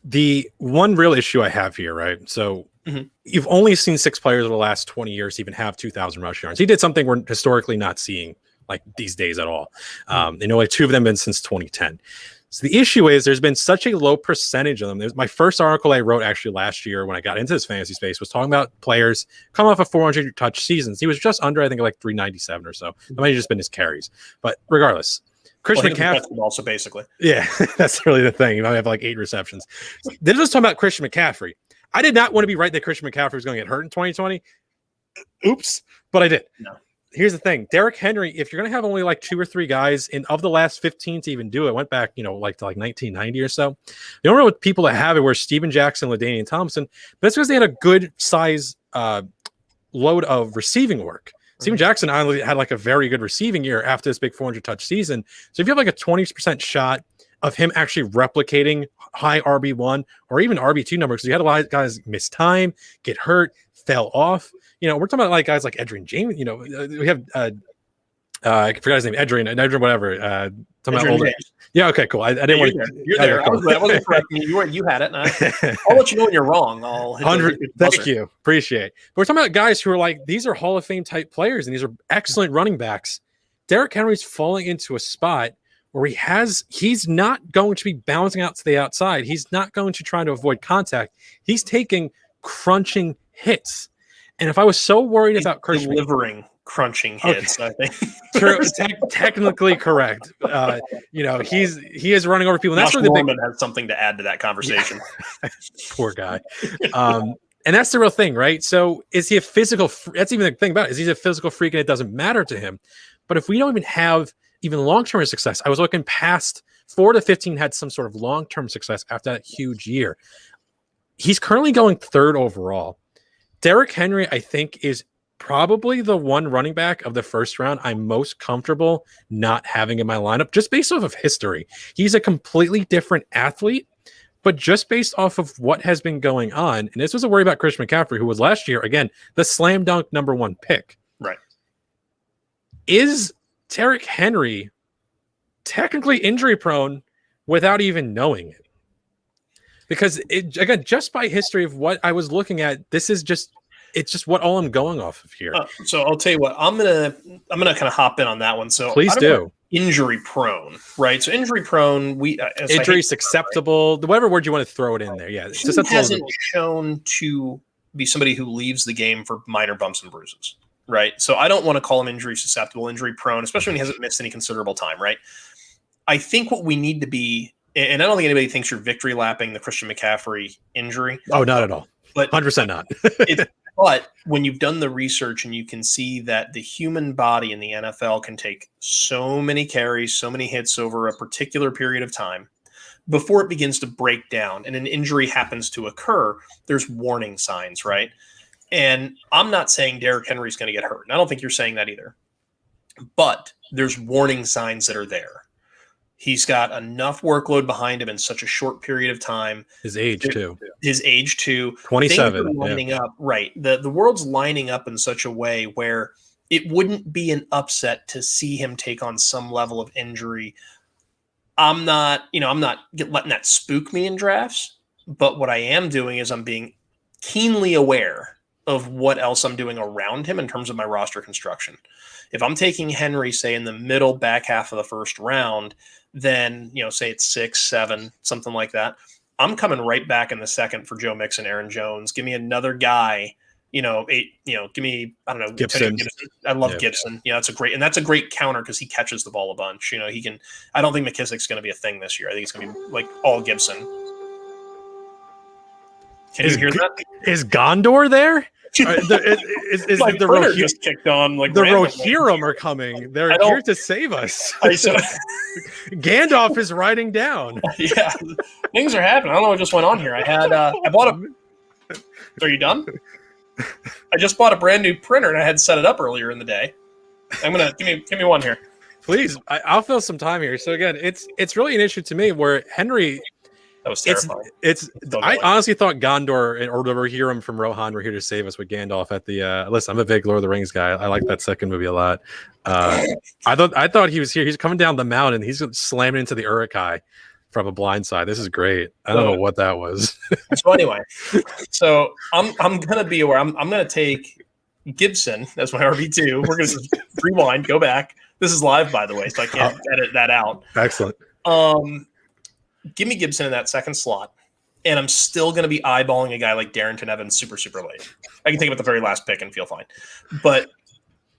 The one real issue I have here, right? So you've only seen 6 players over the last 20 years even have 2,000 rush yards. He did something we're historically not seeing like these days at all. Like 2 of them been since 2010. So the issue is there's been such a low percentage of them. There's my first article I wrote actually last year when I got into this fantasy space was talking about players coming off of 400 touch seasons. He was just under, I think, like 397 or so. It might have just been his carries. But regardless, Christian McCaffrey. Also, basically. Yeah, that's really the thing. You might have like 8 receptions. They're just talking about Christian McCaffrey. I did not want to be right that Christian McCaffrey was going to get hurt in 2020. Oops, but I did. No. Here's the thing. Derrick Henry, if you're going to have only like 2 or 3 guys of the last 15 to even do it, went back, like to like 1990 or so. The only what people that have it were Steven Jackson, LaDainian Thompson, but that's because they had a good size load of receiving work. Steven Jackson had like a very good receiving year after this big 400 touch season. So if you have like a 20% shot of him actually replicating high RB1 or even RB2 numbers, because you had a lot of guys miss time, get hurt, fell off. We're talking about like guys like Edgerrin James. We have I forgot his name, Edgerrin, whatever. Talking about yeah, okay, cool. I didn't want to. You're there. I wasn't correcting you. You had it. I'll let you know when you're wrong. I'll hit 100. Thank you. Appreciate it. But we're talking about guys who are like, these are Hall of Fame type players, and these are excellent running backs. Derrick Henry's falling into a spot where he's not going to be bouncing out to the outside. He's not going to try to avoid contact. He's taking crunching hits. And if I was so worried about Christian delivering crunching hits, okay. I think true, technically correct. He is running over people. And that's Josh really Norman has something to add to that conversation. Yeah. Poor guy. And that's the real thing, right? So is he a physical? That's even the thing about it. Is he a physical freak and it doesn't matter to him? But if we don't even have even long-term success, I was looking past 4 to 15 had some sort of long-term success after that huge year. He's currently going 3rd overall. Derrick Henry, I think, is probably the one running back of the first round I'm most comfortable not having in my lineup, just based off of history. He's a completely different athlete, but just based off of what has been going on, and this was a worry about Christian McCaffrey, who was last year, again, the slam dunk #1 pick. Right. Is Derrick Henry technically injury prone without even knowing it? Because again, just by history of what I was looking at, it's just what all I'm going off of here. So I'll tell you what, I'm gonna kind of hop in on that one. So please do. Injury prone, right? So injury prone, injury susceptible, right? Whatever word you want to throw it in there. Yeah, he hasn't shown to be somebody who leaves the game for minor bumps and bruises, right? So I don't want to call him injury susceptible, injury prone, especially when he hasn't missed any considerable time, right? I think what we need to be. And I don't think anybody thinks you're victory lapping the Christian McCaffrey injury. Oh, not at all. But 100% not. But when you've done the research and you can see that the human body in the NFL can take so many carries, so many hits over a particular period of time before it begins to break down and an injury happens to occur, there's warning signs, right? And I'm not saying Derrick Henry's going to get hurt. And I don't think you're saying that either. But there's warning signs that are there. He's got enough workload behind him in such a short period of time. His age too. 27. Lining up, right. The world's lining up in such a way where it wouldn't be an upset to see him take on some level of injury. I'm not letting that spook me in drafts, but what I am doing is I'm being keenly aware of what else I'm doing around him in terms of my roster construction. If I'm taking Henry, say, in the middle back half of the first round, then, say it's 6, 7, something like that. I'm coming right back in the second for Joe Mixon, Aaron Jones. Give me another guy. Give me, I don't know, Gibson. I love Gibson. That's a great counter because he catches the ball a bunch. He can. I don't think McKissick's going to be a thing this year. I think it's going to be like all Gibson. Can you hear that? Is Gondor there? Is the Rohirrim just kicked on? Like the Rohirrim are coming. They're here to save us. Gandalf is riding down. Yeah, things are happening. I don't know what just went on here. I bought a. Are you done? I just bought a brand new printer and I had set it up earlier in the day. I'm gonna give me one here. Please, I'll fill some time here. So again, it's really an issue to me where Henry. That was terrifying. I honestly thought Gondor or the Rohirrim from Rohan were here to save us with Gandalf at the. Listen, I'm a big Lord of the Rings guy. I like that second movie a lot. I thought he was here. He's coming down the mountain. He's slamming into the Uruk-hai from a blind side. This is great. I don't know what that was. So anyway, I'm gonna be aware. I'm gonna take Gibson as my RB2. We're gonna rewind, go back. This is live, by the way, so I can't edit that out. Excellent. Give me Gibson in that second slot, and I'm still going to be eyeballing a guy like Darrington Evans super, super late. I can take him at the very last pick and feel fine. But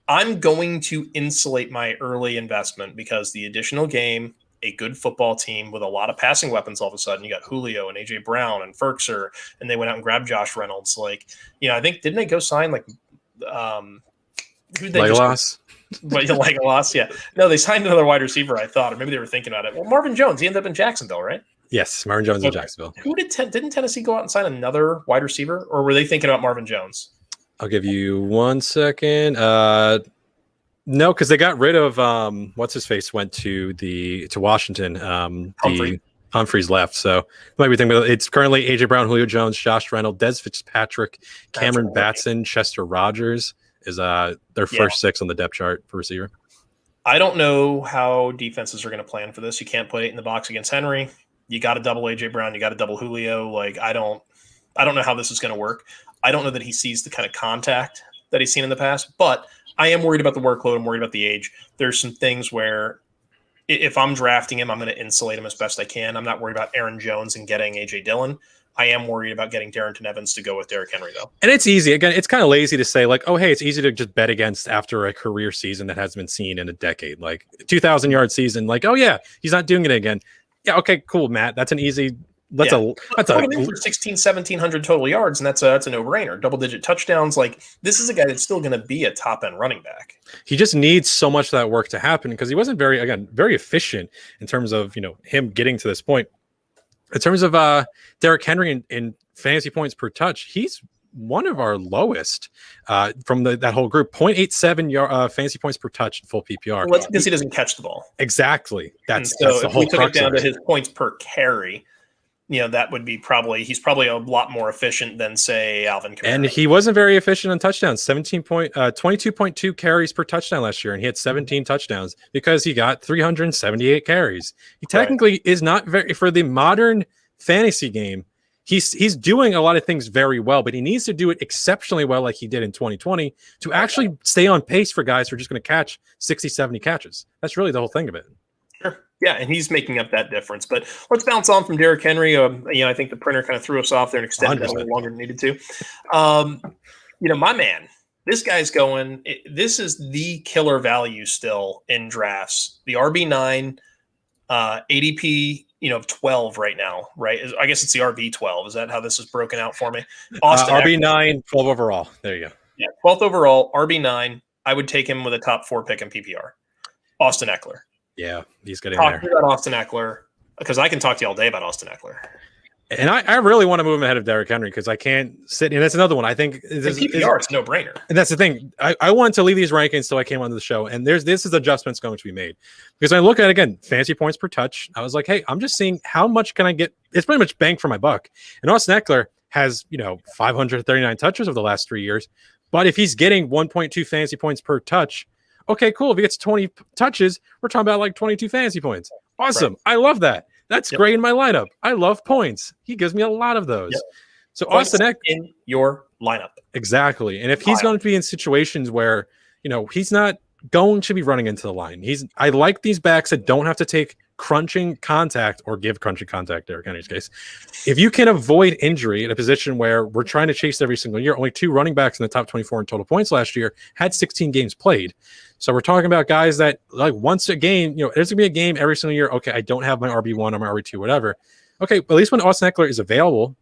I'm going to insulate my early investment because the additional game, a good football team with a lot of passing weapons all of a sudden, you got Julio and A.J. Brown and Ferkser, and they went out and grabbed Josh Reynolds. I think, didn't they go sign who they Legolas? Legolas, yeah. No, they signed another wide receiver, I thought, or maybe they were thinking about it. Well, Marvin Jones, he ended up in Jacksonville, right? Yes, Marvin Jones in Jacksonville. Who didn't Tennessee go out and sign another wide receiver, or were they thinking about Marvin Jones? I'll give you 1 second. No, because they got rid of what's his face went to Washington. Humphrey's left, so might be thinking about it's currently AJ Brown, Julio Jones, Josh Reynolds, Des Fitzpatrick, Cameron Batson, Chester Rogers is their first 6 on the depth chart for receiver. I don't know how defenses are going to plan for this. You can't put 8 in the box against Henry. You got to double AJ Brown. You got to double Julio. I don't know how this is going to work. I don't know that he sees the kind of contact that he's seen in the past, but I am worried about the workload. I'm worried about the age. There's some things where if I'm drafting him, I'm going to insulate him as best I can. I'm not worried about Aaron Jones and getting AJ Dillon. I am worried about getting Darrington Evans to go with Derrick Henry, though. And it's easy. Again, it's kind of lazy to say, it's easy to just bet against after a career season that hasn't been seen in a decade. 2,000-yard season, he's not doing it again. Yeah, okay, cool, Matt. That's an easy – that's a – for 1,700 total yards, and that's a no-brainer. Double-digit touchdowns. This is a guy that's still going to be a top-end running back. He just needs so much of that work to happen because he wasn't very efficient in terms of, him getting to this point. In terms of Derrick Henry in fantasy points per touch, he's one of our lowest from that whole group. 0.87 fantasy points per touch in full PPR. Well, that's because he doesn't catch the ball. Exactly. That's the if whole we took it down to his points per carry, that would be he's probably a lot more efficient than, say, Alvin Kamara. And he wasn't very efficient on touchdowns. 22.2 carries per touchdown last year, and he had 17 touchdowns because he got 378 carries. He technically is not very for the modern fantasy game. He's doing a lot of things very well, but he needs to do it exceptionally well like he did in 2020 to actually stay on pace for guys who are just going to catch 60, 70 catches. That's really the whole thing of it. Sure. Yeah, and he's making up that difference. But let's bounce on from Derrick Henry. I think the printer kind of threw us off there and extended it a little longer than needed to. My man, this guy's going. This is the killer value still in drafts. The RB9 ADP, 12 right now, right? I guess it's the RB12. Is that how this is broken out for me? Austin RB9, 12 overall. There you go. Yeah, 12th overall, RB9. I would take him with a top 4 pick in PPR. Austin Eckler. Yeah, he's getting there. Talk about Austin Eckler because I can talk to you all day about Austin Eckler. And I really want to move him ahead of Derrick Henry because I can't sit. And that's another one. I think PPR is no brainer. And that's the thing. I wanted to leave these rankings till I came onto the show. And this is adjustments going to be made because I look at, again, fantasy points per touch. I was like, hey, I'm just seeing how much can I get? It's pretty much bang for my buck. And Austin Eckler has, 539 touches over the last 3 years. But if he's getting 1.2 fantasy points per touch, okay, cool. If he gets 20 touches, we're talking about 22 fantasy points. Awesome. Right. I love that. That's great in my lineup. I love points. He gives me a lot of those. Yep. So points Austin Eckler in your lineup. Exactly. And if he's going to be in situations where, he's not going to be running into the line. I like these backs that don't have to take crunching contact or give crunching contact, Derrick Henry's case, if you can avoid injury in a position where we're trying to chase every single year, only 2 running backs in the top 24 in total points last year had 16 games played. So we're talking about guys that like once a game, there's gonna be a game every single year. Okay, I don't have my RB1 or my RB2, whatever. Okay, but at least when Austin Eckler is available,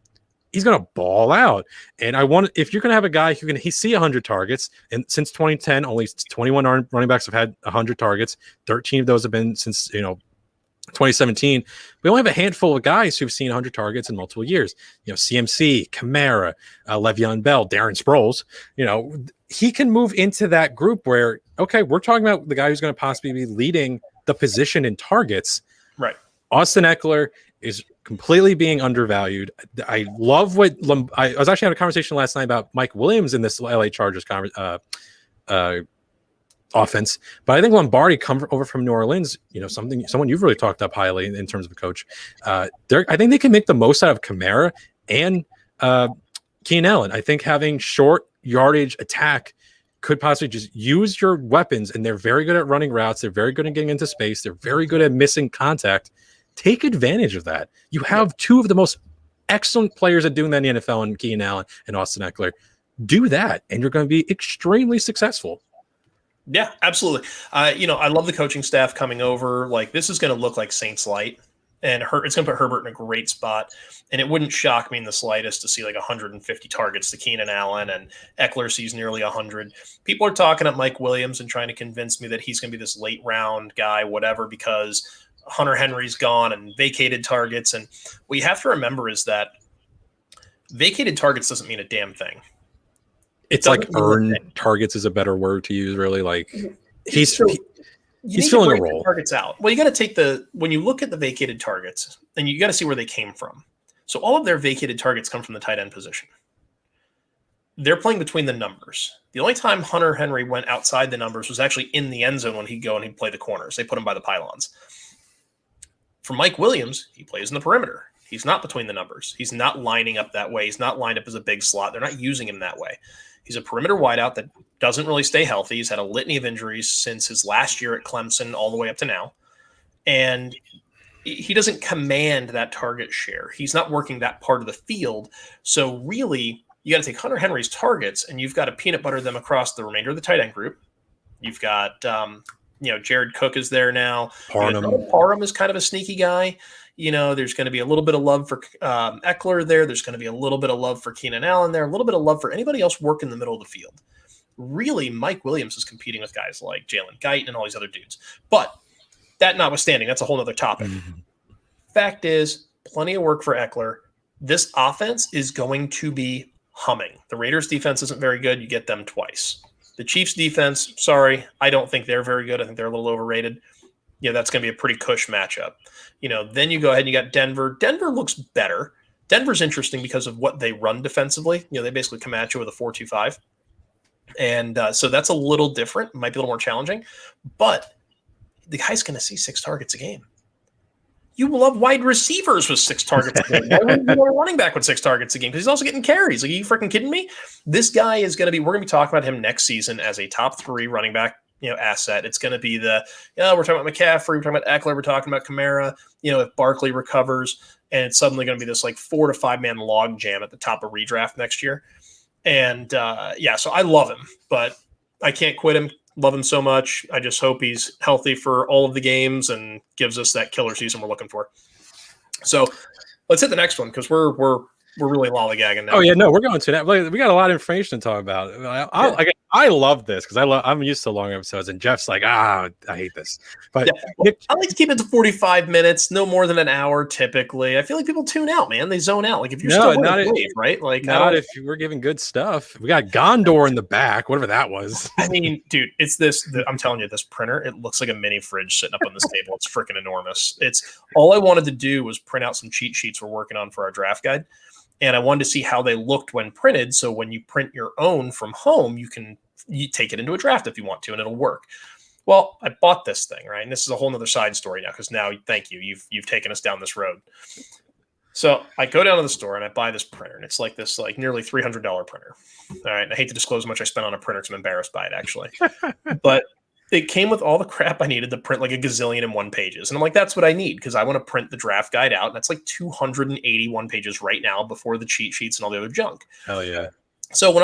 he's going to ball out. And if you're going to have a guy who can see 100 targets, and since 2010, only 21 running backs have had 100 targets. 13 of those have been since, 2017. We only have a handful of guys who've seen 100 targets in multiple years. CMC, Kamara, Le'Veon Bell, Darren Sproles. He can move into that group where, okay, we're talking about the guy who's going to possibly be leading the position in targets. Right. Austin Eckler is completely being undervalued. I love what I was actually having a conversation last night about Mike Williams in this LA Chargers offense, but I think Lombardi come over from New Orleans, someone you've really talked up highly in terms of a coach. I think they can make the most out of Kamara and Keenan Allen. I think having short yardage attack could possibly just use your weapons, and they're very good at running routes. They're very good at getting into space. They're very good at missing contact. Take advantage of that. You have 2 of the most excellent players at doing that in the NFL, and Keenan Allen and Austin Eckler. Do that, and you're going to be extremely successful. Yeah, absolutely. I love the coaching staff coming over. Like, this is going to look like Saints light, and it's going to put Herbert in a great spot. And it wouldn't shock me in the slightest to see like 150 targets to Keenan Allen, and Eckler sees nearly 100. People are talking at Mike Williams and trying to convince me that he's going to be this late round guy, whatever, because Hunter Henry's gone and vacated targets. And what you have to remember is that vacated targets doesn't mean a damn thing. It's like earned targets is a better word to use, really. Like he's filling a role. Targets out. Well, you got to when you look at the vacated targets, and you got to see where they came from. So all of their vacated targets come from the tight end position. They're playing between the numbers. The only time Hunter Henry went outside the numbers was actually in the end zone when he'd go and he'd play the corners. They put him by the pylons. For Mike Williams, he plays in the perimeter. He's not between the numbers. He's not lining up that way. He's not lined up as a big slot. They're not using him that way. He's a perimeter wideout that doesn't really stay healthy. He's had a litany of injuries since his last year at Clemson all the way up to now. And he doesn't command that target share. He's not working that part of the field. So really, you got to take Hunter Henry's targets, and you've got to peanut butter them across the remainder of the tight end group. You've got Jared Cook is there now. Parham is kind of a sneaky guy. There's going to be a little bit of love for Eckler there. There's going to be a little bit of love for Keenan Allen there. A little bit of love for anybody else working the middle of the field. Really, Mike Williams is competing with guys like Jalen Guyton and all these other dudes. But that notwithstanding, that's a whole other topic. Mm-hmm. Fact is, plenty of work for Eckler. This offense is going to be humming. The Raiders defense isn't very good. You get them twice. The Chiefs defense, sorry, I don't think they're very good. I think they're a little overrated. That's going to be a pretty cush matchup. Then you go ahead and you got Denver. Denver looks better. Denver's interesting because of what they run defensively. They basically come at you with a 4-2-5. And so that's a little different. It might be a little more challenging. But the guy's going to see 6 targets a game. You love wide receivers with 6 targets a game. Why wouldn't you want a running back with 6 targets a game? Because he's also getting carries. Like, are you freaking kidding me? This guy is going to be – we're going to be talking about him next season as a top 3 running back asset. It's going to be we're talking about McCaffrey, we're talking about Eckler, we're talking about Kamara, if Barkley recovers, and it's suddenly going to be this like 4 to 5 man log jam at the top of redraft next year. And so I love him, but I can't quit him. Love him so much. I just hope he's healthy for all of the games and gives us that killer season we're looking for. So let's hit the next one, because we're really lollygagging now. Oh yeah, no, we're going to that. We got a lot of information to talk about. I love this because I'm used to long episodes, and Jeff's like, I hate this. But I like to keep it to 45 minutes, no more than an hour typically. I feel like people tune out, man. They zone out. Like if you're still wave, right? Like not if we're giving good stuff. We got Gondor in the back, whatever that was. I mean, dude, it's this. I'm telling you, this printer, it looks like a mini fridge sitting up on this table. It's freaking enormous. It's all I wanted to do was print out some cheat sheets we're working on for our draft guide. And I wanted to see how they looked when printed. So when you print your own from home, you take it into a draft if you want to, and it'll work. Well, I bought this thing, right? And this is a whole nother side story now, because now, thank you. You've taken us down this road. So I go down to the store and I buy this printer, and it's like this nearly $300 printer. All right. And I hate to disclose how much I spent on a printer because I'm embarrassed by it, actually. But It came with all the crap I needed to print like a gazillion and one pages. And I'm like, that's what I need because I want to print the draft guide out. And that's like 281 pages right now before the cheat sheets and all the other junk. Hell yeah. So when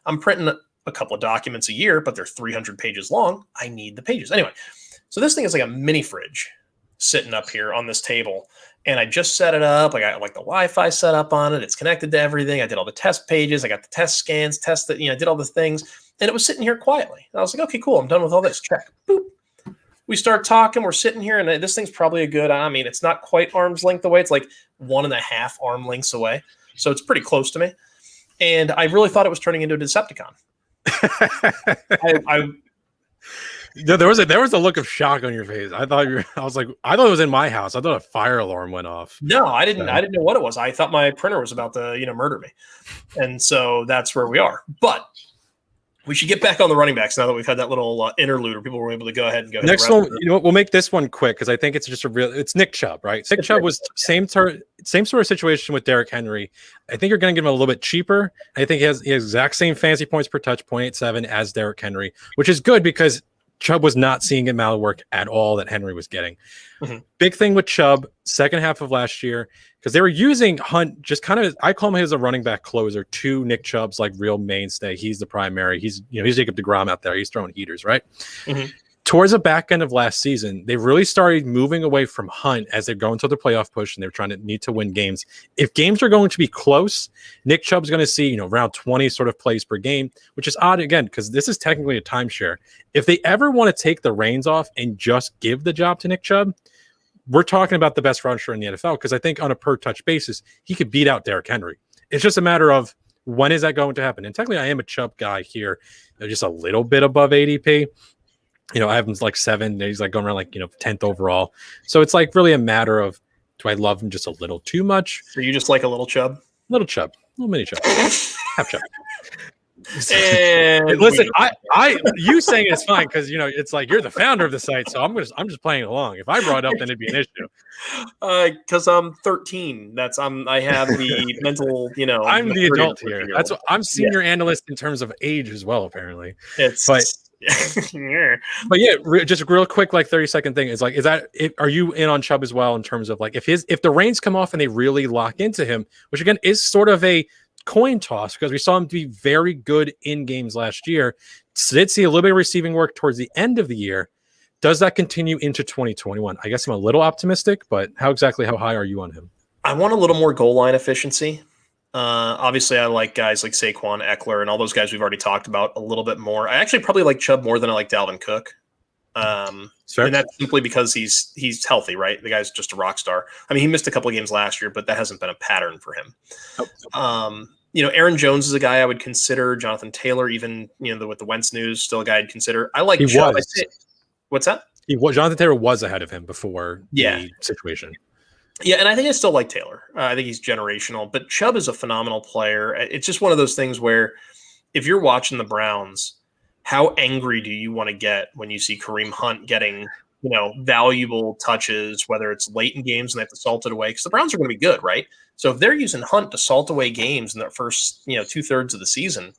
I'm printing a couple of documents a year, but they're 300 pages long. I need the pages. Anyway, so this thing is like a mini fridge sitting up here on this table. And I just set it up. I got like the Wi-Fi set up on it. It's connected to everything. I did all the test pages. I got the test scans, did all the things. And it was sitting here quietly. And I was like, okay, cool. I'm done with all this. Check. Boop. We start talking. We're sitting here. And this thing's probably it's not quite arm's length away. It's like 1.5 arm lengths away. So it's pretty close to me. And I really thought it was turning into a Decepticon. There was a look of shock on your face. I thought it was in my house. I thought a fire alarm went off. No, I didn't know what it was. I thought my printer was about to, murder me. And so that's where we are. But we should get back on the running backs now that we've had that little interlude where people were able to go ahead and go. Next one, we'll make this one quick because I think it's just it's Nick Chubb, right? Nick Chubb was same sort of situation with Derrick Henry. I think you're going to give him a little bit cheaper. I think he has the exact same fantasy points per touch, 0.87 as Derrick Henry, which is good because Chubb was not seeing it work at all that Henry was getting. Mm-hmm. Big thing with Chubb, second half of last year, because they were using Hunt just kind of, I call him as a running back closer to Nick Chubb's like real mainstay. He's the primary. He's Jacob deGrom out there. He's throwing heaters, right? Mm-hmm. Towards the back end of last season, they really started moving away from Hunt as they're going to the playoff push and they're trying to need to win games. If games are going to be close, Nick Chubb's going to see, around 20 sort of plays per game, which is odd again, because this is technically a timeshare. If they ever want to take the reins off and just give the job to Nick Chubb, we're talking about the best rusher in the NFL, because I think on a per touch basis, he could beat out Derrick Henry. It's just a matter of when is that going to happen? And technically I am a Chubb guy here, just a little bit above ADP. I have him like 7. He's like going around like, 10th overall. So it's like really a matter of, do I love him just a little too much? So you just like a little Chubb? Little mini Chubb. Half Chubb. And listen, you saying it's fine because it's like you're the founder of the site, so I'm just playing along. If I brought it up, then it'd be an issue. Because I'm 13. I have the mental. I'm the adult here. That's what I'm senior analyst in terms of age as well. Apparently, But yeah, just a real quick, like 30-second thing is are you in on Chubb as well in terms of like if the reins come off and they really lock into him, which again is sort of a coin toss because we saw him be very good in games last year. So did see a little bit of receiving work towards the end of the year. Does that continue into 2021? I guess I'm a little optimistic, but how high are you on him? I want a little more goal line efficiency. Obviously, I like guys like Saquon, Eckler, and all those guys we've already talked about a little bit more. I actually probably like Chubb more than I like Dalvin Cook. And that's simply because he's healthy, right? The guy's just a rock star. I mean, he missed a couple of games last year, but that hasn't been a pattern for him. Aaron Jones is a guy I would consider. Jonathan Taylor, even with the Wentz news, still a guy I'd consider. I like Chubb. What's that? Jonathan Taylor was ahead of him before the situation. Yeah, and I think I still like Taylor. I think he's generational, but Chubb is a phenomenal player. It's just one of those things where if you're watching the Browns, how angry do you want to get when you see Kareem Hunt getting, valuable touches, whether it's late in games and they have to salt it away? Because the Browns are going to be good, right? So if they're using Hunt to salt away games in the first, 2/3 of the season,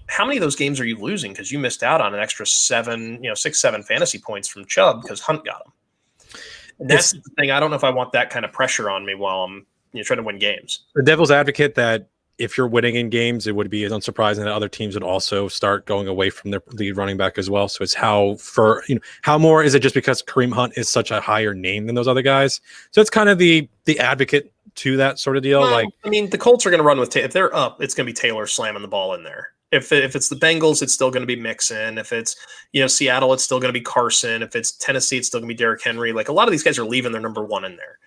how many of those games are you losing because you missed out on an extra 6-7 fantasy points from Chubb because Hunt got them? And that's the thing. I don't know if I want that kind of pressure on me while I'm trying to win games. The devil's advocate that if you're winning in games, it would be unsurprising that other teams would also start going away from their lead running back as well. So it's how more is it just because Kareem Hunt is such a higher name than those other guys? So it's kind of the advocate to that sort of deal. Well, the Colts are going to run with if they're up, it's going to be Taylor slamming the ball in there. If it's the Bengals, it's still going to be Mixon. If it's Seattle, it's still going to be Carson. If it's Tennessee, it's still going to be Derrick Henry. Like a lot of these guys are leaving their number 1 in there.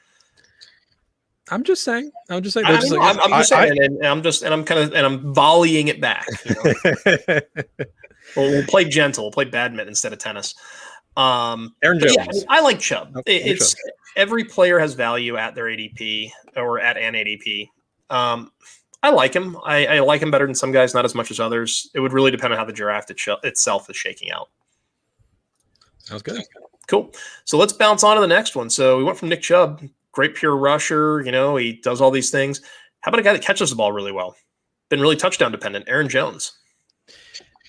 I'm just saying. I'm just saying, and I'm volleying it back. We'll play gentle. We'll play badminton instead of tennis. Aaron Jones. Yeah, I like Chubb. It's every player has value at their ADP or at an ADP. I like him. I like him better than some guys, not as much as others. It would really depend on how the draft itself is shaking out. Sounds good. Cool. So let's bounce on to the next one. So we went from Nick Chubb, great pure rusher. He does all these things. How about a guy that catches the ball really well? Been really touchdown dependent, Aaron Jones.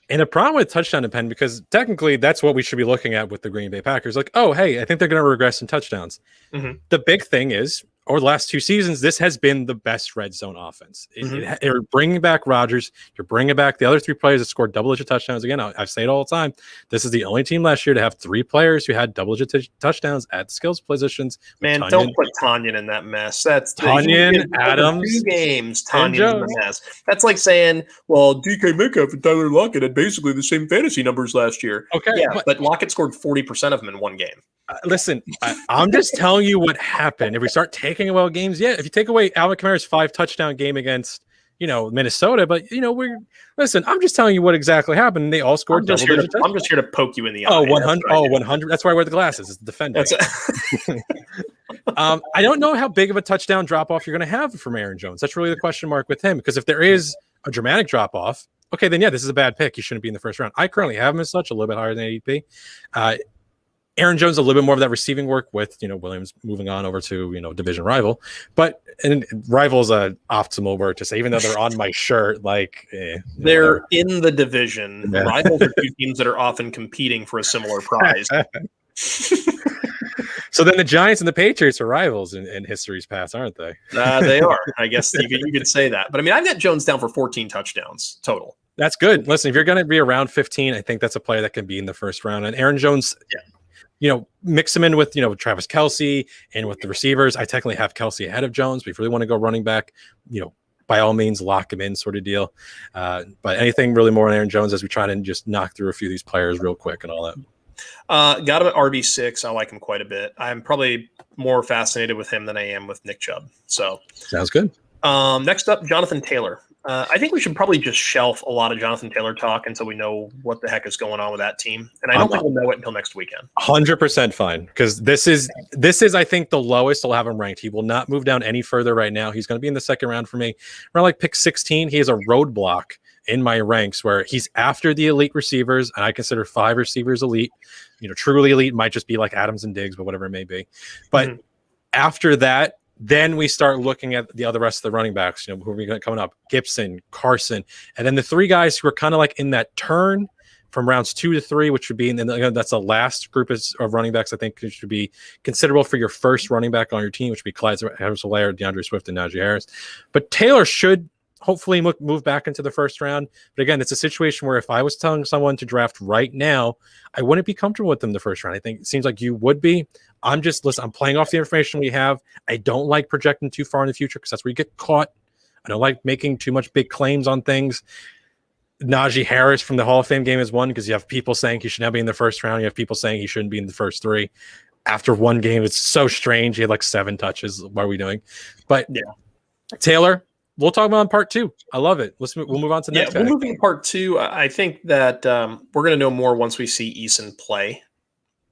And the problem with touchdown depend, because technically that's what we should be looking at with the Green Bay Packers. Like, oh, hey, I think they're going to regress in touchdowns. Mm-hmm. The big thing is, over the last 2 seasons, this has been the best red zone offense. You're bringing back Rodgers. You're bringing back the other 3 players that scored double-digit touchdowns. Again, I say it all the time. This is the only team last year to have 3 players who had double-digit touchdowns at skills positions. Man, don't put Tanyan in that mess. That's Tanyan, Adams, 2 games. Tanyan's in the mess. That's like saying, well, DK Metcalf and Tyler Lockett had basically the same fantasy numbers last year. Okay, yeah, but Lockett scored 40% of them in 1 game. Listen, I'm just telling you what happened. If we start taking away games, if you take away Alvin Kamara's 5 touchdown game against, Minnesota, but I'm just telling you what exactly happened. They all scored double digits. I'm just here to poke you in the eye. 100. 100. That's why I wear the glasses. It's the defender. I don't know how big of a touchdown drop off you're going to have from Aaron Jones. That's really the question mark with him, because if there is a dramatic drop off, okay, then this is a bad pick. He shouldn't be in the first round. I currently have him as such, a little bit higher than ADP. Aaron Jones, a little bit more of that receiving work with, Williams moving on over to, division rival. But and rival's a optimal word to say, even though they're on my shirt, they're in the division. Yeah. Rivals are 2 teams that are often competing for a similar prize. So then the Giants and the Patriots are rivals in history's past, aren't they? They are. I guess you could say that. But I've got Jones down for 14 touchdowns total. That's good. Listen, if you're going to be around 15, I think that's a player that can be in the first round. And Aaron Jones, mix him in with, Travis Kelce and with the receivers. I technically have Kelce ahead of Jones, but if you really want to go running back, by all means, lock him in sort of deal. But anything really more on Aaron Jones as we try to just knock through a few of these players real quick and all that. Got him at RB6. I like him quite a bit. I'm probably more fascinated with him than I am with Nick Chubb. So sounds good. Next up, Jonathan Taylor. I think we should probably just shelf a lot of Jonathan Taylor talk until we know what the heck is going on with that team. And I don't think we'll know it until next weekend. 100% fine, because this is I think the lowest I'll have him ranked. He will not move down any further right now. He's going to be in the second round for me. Around pick 16, he has a roadblock in my ranks where he's after the elite receivers, and I consider 5 receivers elite. Truly elite might just be like Adams and Diggs, but whatever it may be. But after that, then we start looking at the rest of the running backs, who are we got coming up? Gibson, Carson, and then the 3 guys who are kind of in that turn from rounds 2 to 3, which would be, and then that's the last group of running backs I think should be considerable for your first running back on your team, which would be Clyde Edwards-Helaire, DeAndre Swift, and Najee Harris. But Taylor should hopefully move back into the first round. But again, it's a situation where if I was telling someone to draft right now, I wouldn't be comfortable with them the first round. I think it seems like you would be. I'm playing off the information we have. I don't like projecting too far in the future because that's where you get caught. I don't like making too much big claims on things. Najee Harris from the Hall of Fame game is one, because you have people saying he should not be in the first round. You have people saying he shouldn't be in the first 3. After 1 game, it's so strange. He had 7 touches. What are we doing? But yeah, Taylor, we'll talk about in part 2. I love it. We'll move on to the next. We'll move to part 2. I think that we're going to know more once we see Eason play.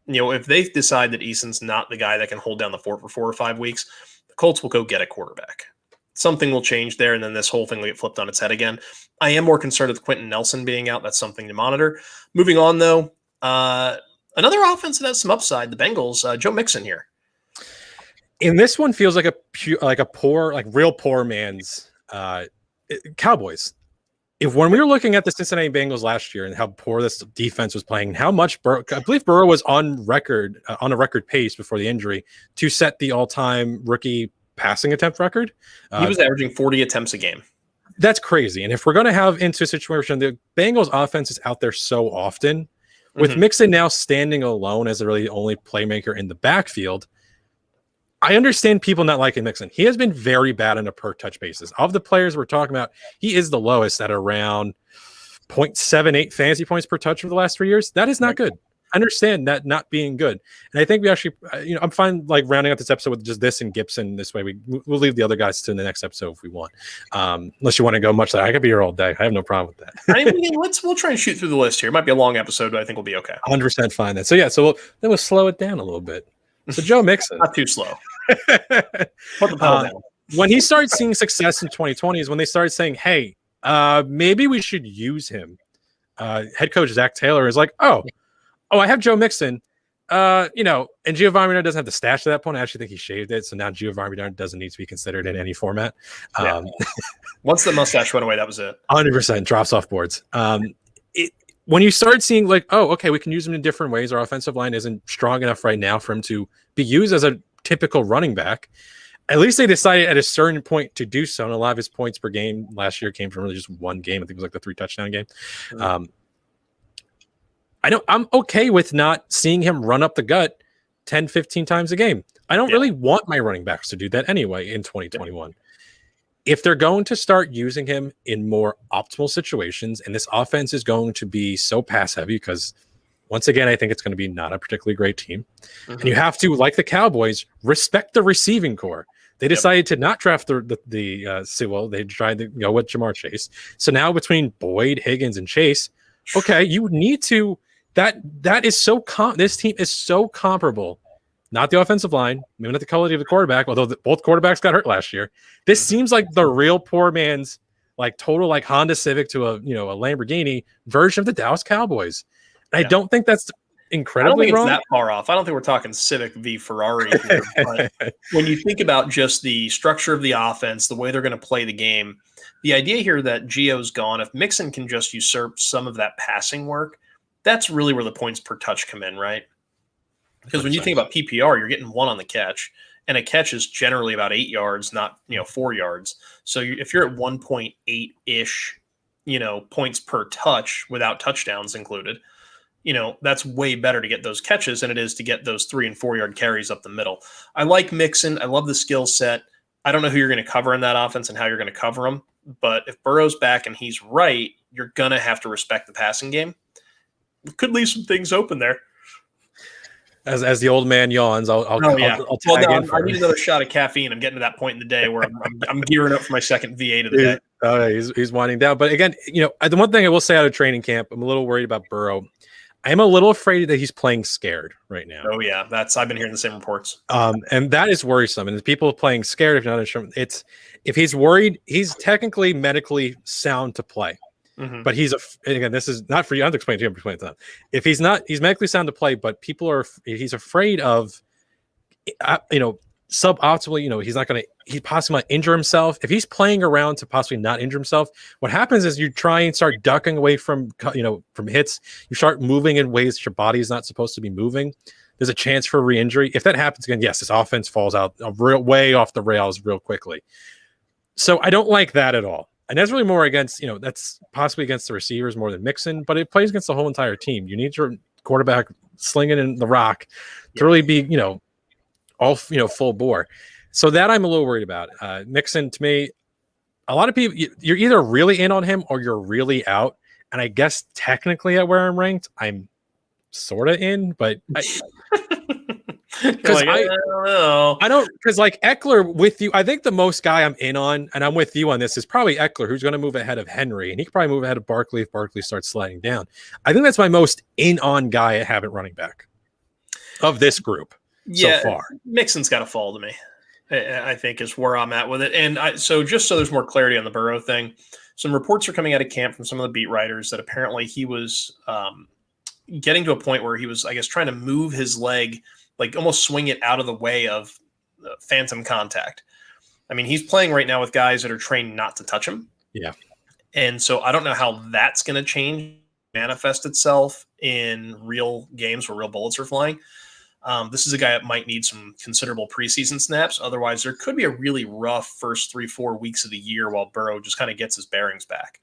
If they decide that Eason's not the guy that can hold down the fort for 4 or 5 weeks, the Colts will go get a quarterback. Something will change there, and then this whole thing will get flipped on its head again. I am more concerned with Quentin Nelson being out. That's something to monitor. Moving on, though, another offense that has some upside, the Bengals, Joe Mixon here. And this one feels like real poor man's Cowboys. When we were looking at the Cincinnati Bengals last year and how poor this defense was playing, and how much I believe Burrow was on a record pace before the injury to set the all-time rookie passing attempt record. He was averaging 40 attempts a game. That's crazy. And if we're going to have into a situation, the Bengals offense is out there so often, with Mixon now standing alone as the really only playmaker in the backfield. I understand people not liking Mixon. He has been very bad on a per touch basis. Of the players we're talking about, he is the lowest at around 0.78 fantasy points per touch for the last 3 years. That is not good. I understand that not being good. And I think we actually, I'm fine rounding out this episode with just this and Gibson. This way we'll leave the other guys to the next episode if we want. Unless you want to go much like I could be here all day. I have no problem with that. We'll try and shoot through the list here. It might be a long episode, but I think we'll be okay. 100% fine then. So we'll slow it down a little bit. So Joe Mixon. Not too slow. Put the pedal down. When he started seeing success in 2020 is when they started saying, hey, maybe we should use him. Head coach Zach Taylor is like, oh, I have Joe Mixon. And Giovanni Bernard doesn't have the stash at that point. I actually think he shaved it. So now Giovanni Bernard doesn't need to be considered in any format. Once the mustache went away, that was it. 100% drops off boards. when you start seeing like, oh, okay, we can use him in different ways. Our offensive line isn't strong enough right now for him to be used as a typical running back. At least they decided at a certain point to do so. And a lot of his points per game last year came from really just one game. I think it was like the 3 touchdown game. Mm-hmm. I'm okay with not seeing him run up the gut 10, 15 times a game. I don't really want my running backs to do that anyway in 2021. Yeah. If they're going to start using him in more optimal situations, and this offense is going to be so pass heavy, because once again, I think it's going to be not a particularly great team. Mm-hmm. And you have to, like the Cowboys, respect the receiving core. They decided to not draft the Sewell. They tried to go with Jamar Chase. So now between Boyd, Higgins, and Chase, okay, you need to. That is so. This team is so comparable. Not the offensive line, maybe not the quality of the quarterback, although both quarterbacks got hurt last year. This seems like the real poor man's like total like Honda Civic to a Lamborghini version of the Dallas Cowboys. And I don't think that's incredibly wrong. It's that far off. I don't think we're talking Civic v Ferrari here, but when you think about just the structure of the offense, the way they're going to play the game, the idea here that Gio's gone, if Mixon can just usurp some of that passing work, that's really where the points per touch come in, right? Because when you think about PPR, you're getting 1 on the catch, and a catch is generally about 8 yards, not 4 yards. So if you're at 1.8-ish, points per touch without touchdowns included, that's way better to get those catches than it is to get those 3 and 4 yard carries up the middle. I like Mixon. I love the skill set. I don't know who you're going to cover in that offense and how you're going to cover him, but if Burrow's back and he's right, you're going to have to respect the passing game. Could leave some things open there. As the old man yawns, I'll tag in. I need another shot of caffeine. I'm getting to that point in the day where I'm gearing up for my second V8 of the day. Oh, yeah, he's winding down. But again, the one thing I will say out of training camp, I'm a little worried about Burrow. I'm a little afraid that he's playing scared right now. Oh yeah, I've been hearing the same reports. And that is worrisome. And people playing scared, if you're not sure, if he's worried, he's technically medically sound to play. Mm-hmm. But again, this is not for you. I have to explain to you. If he's not, he's medically sound to play, but he's afraid of, suboptimally, he possibly might injure himself. If he's playing around to possibly not injure himself, what happens is you try and start ducking away from hits. You start moving in ways that your body is not supposed to be moving. There's a chance for re-injury. If that happens again, yes, this offense falls out way off the rails real quickly. So I don't like that at all. And that's really more against, that's possibly against the receivers more than Mixon, but it plays against the whole entire team. You need your quarterback slinging in the rock to really be, all, full bore. So that I'm a little worried about. Mixon, to me, a lot of people, you're either really in on him or you're really out. And I guess technically at where I'm ranked, I'm sort of in, but because I don't know. Because like Eckler with you, I think the most guy I'm in on, and I'm with you on this, is probably Eckler, who's going to move ahead of Henry, and he could probably move ahead of Barkley if Barkley starts sliding down. I think that's my most in on guy I have at running back of this group so far. Mixon's got to fall to me, I think, is where I'm at with it. And so just so there's more clarity on the Burrow thing, some reports are coming out of camp from some of the beat writers that apparently he was getting to a point where he was, I guess, trying to move his leg, like almost swing it out of the way of phantom contact. I mean, he's playing right now with guys that are trained not to touch him. Yeah. And so I don't know how that's going to manifest itself in real games where real bullets are flying. This is a guy that might need some considerable preseason snaps. Otherwise, there could be a really rough first 3-4 weeks of the year while Burrow just kind of gets his bearings back.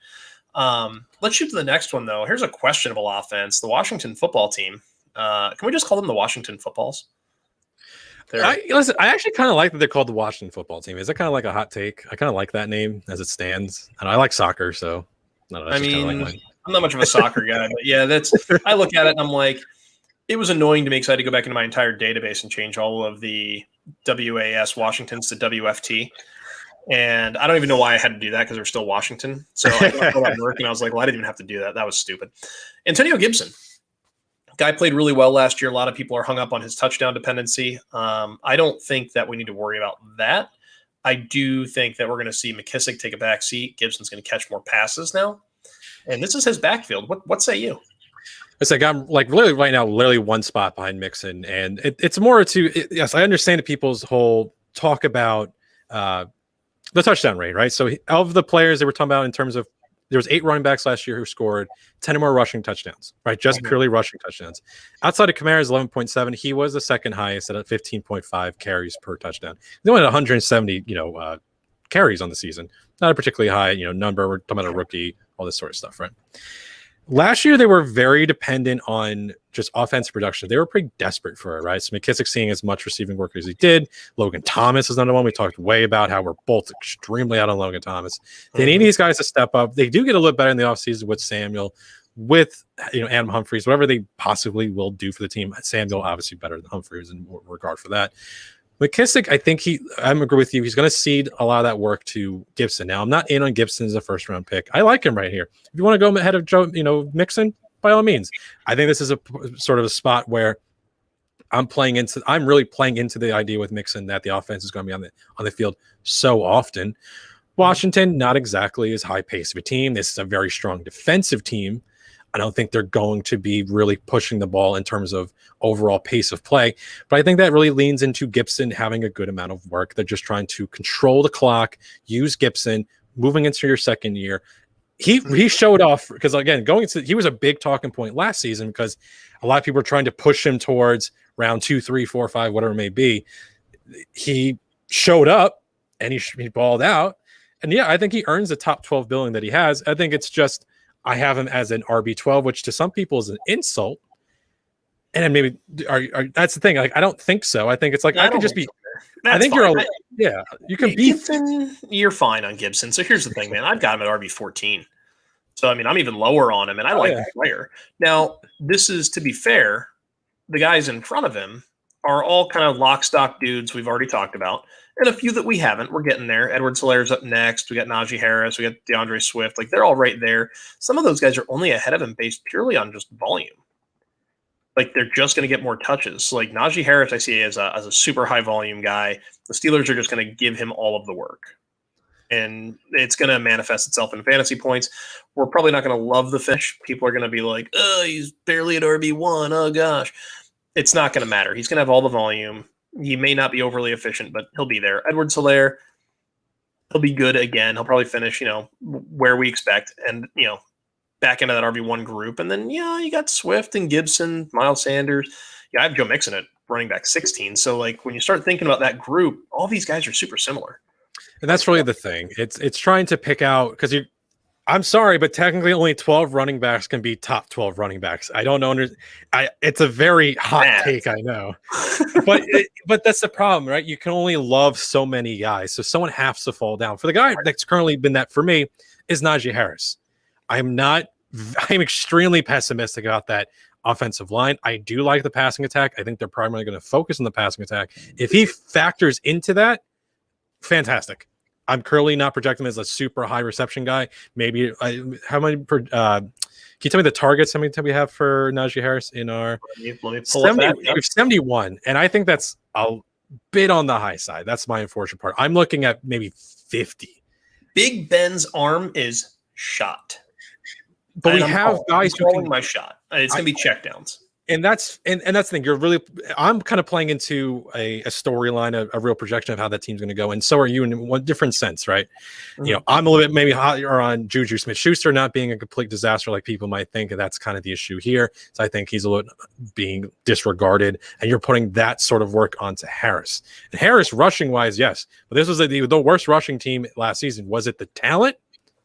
Let's shoot to the next one, though. Here's a questionable offense. The Washington football team. Can we just call them the Washington Footballs? I actually kind of like that they're called the Washington Football Team. Is that kind of like a hot take? I kind of like that name as it stands. And I like soccer, so I'm not much of a soccer guy, but yeah, I look at it and I'm like, it was annoying to me because I had to go back into my entire database and change all of the WAS Washingtons to WFT. And I don't even know why I had to do that because they're still Washington. So I got that work and I was like, well, I didn't even have to do that. That was stupid. Antonio Gibson. Guy played really well last year. A lot of people are hung up on his touchdown dependency. I don't think that we need to worry about that. I do think that we're going to see McKissick take a back seat. Gibson's going to catch more passes now. And this is his backfield. What say you? It's like I'm like really right now, literally one spot behind Mixon. And it's more yes, I understand people's whole talk about the touchdown rate, right? So of the players they were talking about in terms of there was 8 running backs last year who scored 10 or more rushing touchdowns, right? Just purely rushing touchdowns. Outside of Kamara's 11.7, he was the second highest at 15.5 carries per touchdown. They went at 170, carries on the season. Not a particularly high, number. We're talking about a rookie, all this sort of stuff, right? Last year, they were very dependent on just offensive production. They were pretty desperate for it, right? So McKissick seeing as much receiving work as he did. Logan Thomas is another one. We talked way about how we're both extremely out on Logan Thomas. They need these guys to step up. They do get a little better in the offseason with Samuel, with Adam Humphries, whatever they possibly will do for the team. Samuel obviously better than Humphries in regard for that. McKissick, I think I'm agree with you. He's going to cede a lot of that work to Gibson. Now, I'm not in on Gibson as a first-round pick. I like him right here. If you want to go ahead of Joe, Mixon, by all means. I think this is a sort of a spot where I'm really playing into the idea with Mixon that the offense is going to be on the field so often. Washington, not exactly as high pace of a team. This is a very strong defensive team. I don't think they're going to be really pushing the ball in terms of overall pace of play. But I think that really leans into Gibson having a good amount of work. They're just trying to control the clock, use Gibson, moving into your second year. He showed off because, again, he was a big talking point last season because a lot of people were trying to push him towards round 2, 3, 4, 5, whatever it may be. He showed up and he balled out. And yeah, I think he earns the top 12 billing that he has. I think it's just, I have him as an RB12, which to some people is an insult. And maybe that's the thing. Like, I don't think so. I think it's like, I could just be, I think fine. You can be. Gibson, you're fine on Gibson. So here's the thing, man. I've got him at RB14. So, I mean, I'm even lower on him, and I like the player. Now, this is, to be fair, the guys in front of him are all kind of lock, stock dudes we've already talked about, and a few that we haven't. We're getting there. Edwards-Hilaire's up next. We got Najee Harris. We got DeAndre Swift. Like, they're all right there. Some of those guys are only ahead of him based purely on just volume. Like, they're just going to get more touches. Like, Najee Harris, I see as a super high volume guy. The Steelers are just going to give him all of the work. And it's going to manifest itself in fantasy points. We're probably not going to love the fish. People are going to be like, oh, he's barely at RB1. Oh, gosh. It's not going to matter. He's going to have all the volume. He may not be overly efficient, but he'll be there. Edwards-Helaire, he'll be good again. He'll probably finish, where we expect. And, back into that RB1 group. And then, you got Swift and Gibson, Miles Sanders. Yeah, I have Joe Mixon at running back 16. So, like, when you start thinking about that group, all these guys are super similar. And that's really the thing. It's trying to pick out, because I'm sorry, but technically only 12 running backs can be top 12 running backs. I don't know. It's a very hot take, I know. but that's the problem, right? You can only love so many guys. So someone has to fall down. For the guy that's currently been that for me is Najee Harris. I'm extremely pessimistic about that offensive line. I do like the passing attack. I think they're primarily going to focus on the passing attack. If he factors into that, fantastic. I'm currently not projecting him as a super high reception guy. Maybe how many per? Can you tell me the targets? How many time we have for Najee Harris in our? Let me pull 70, up that. 71, and I think that's a bit on the high side. That's my unfortunate part. I'm looking at maybe 50. Big Ben's arm is shot. But we have guys who can my shot. It's going to be checkdowns. And that's the thing. I'm kind of playing into a storyline, a real projection of how that team's going to go. And so are you in one different sense, right? Mm-hmm. I'm a little bit maybe higher on Juju Smith-Schuster not being a complete disaster like people might think. And that's kind of the issue here. So I think he's a little being disregarded. And you're putting that sort of work onto Harris. And Harris, rushing wise, yes. But this was the worst rushing team last season. Was it the talent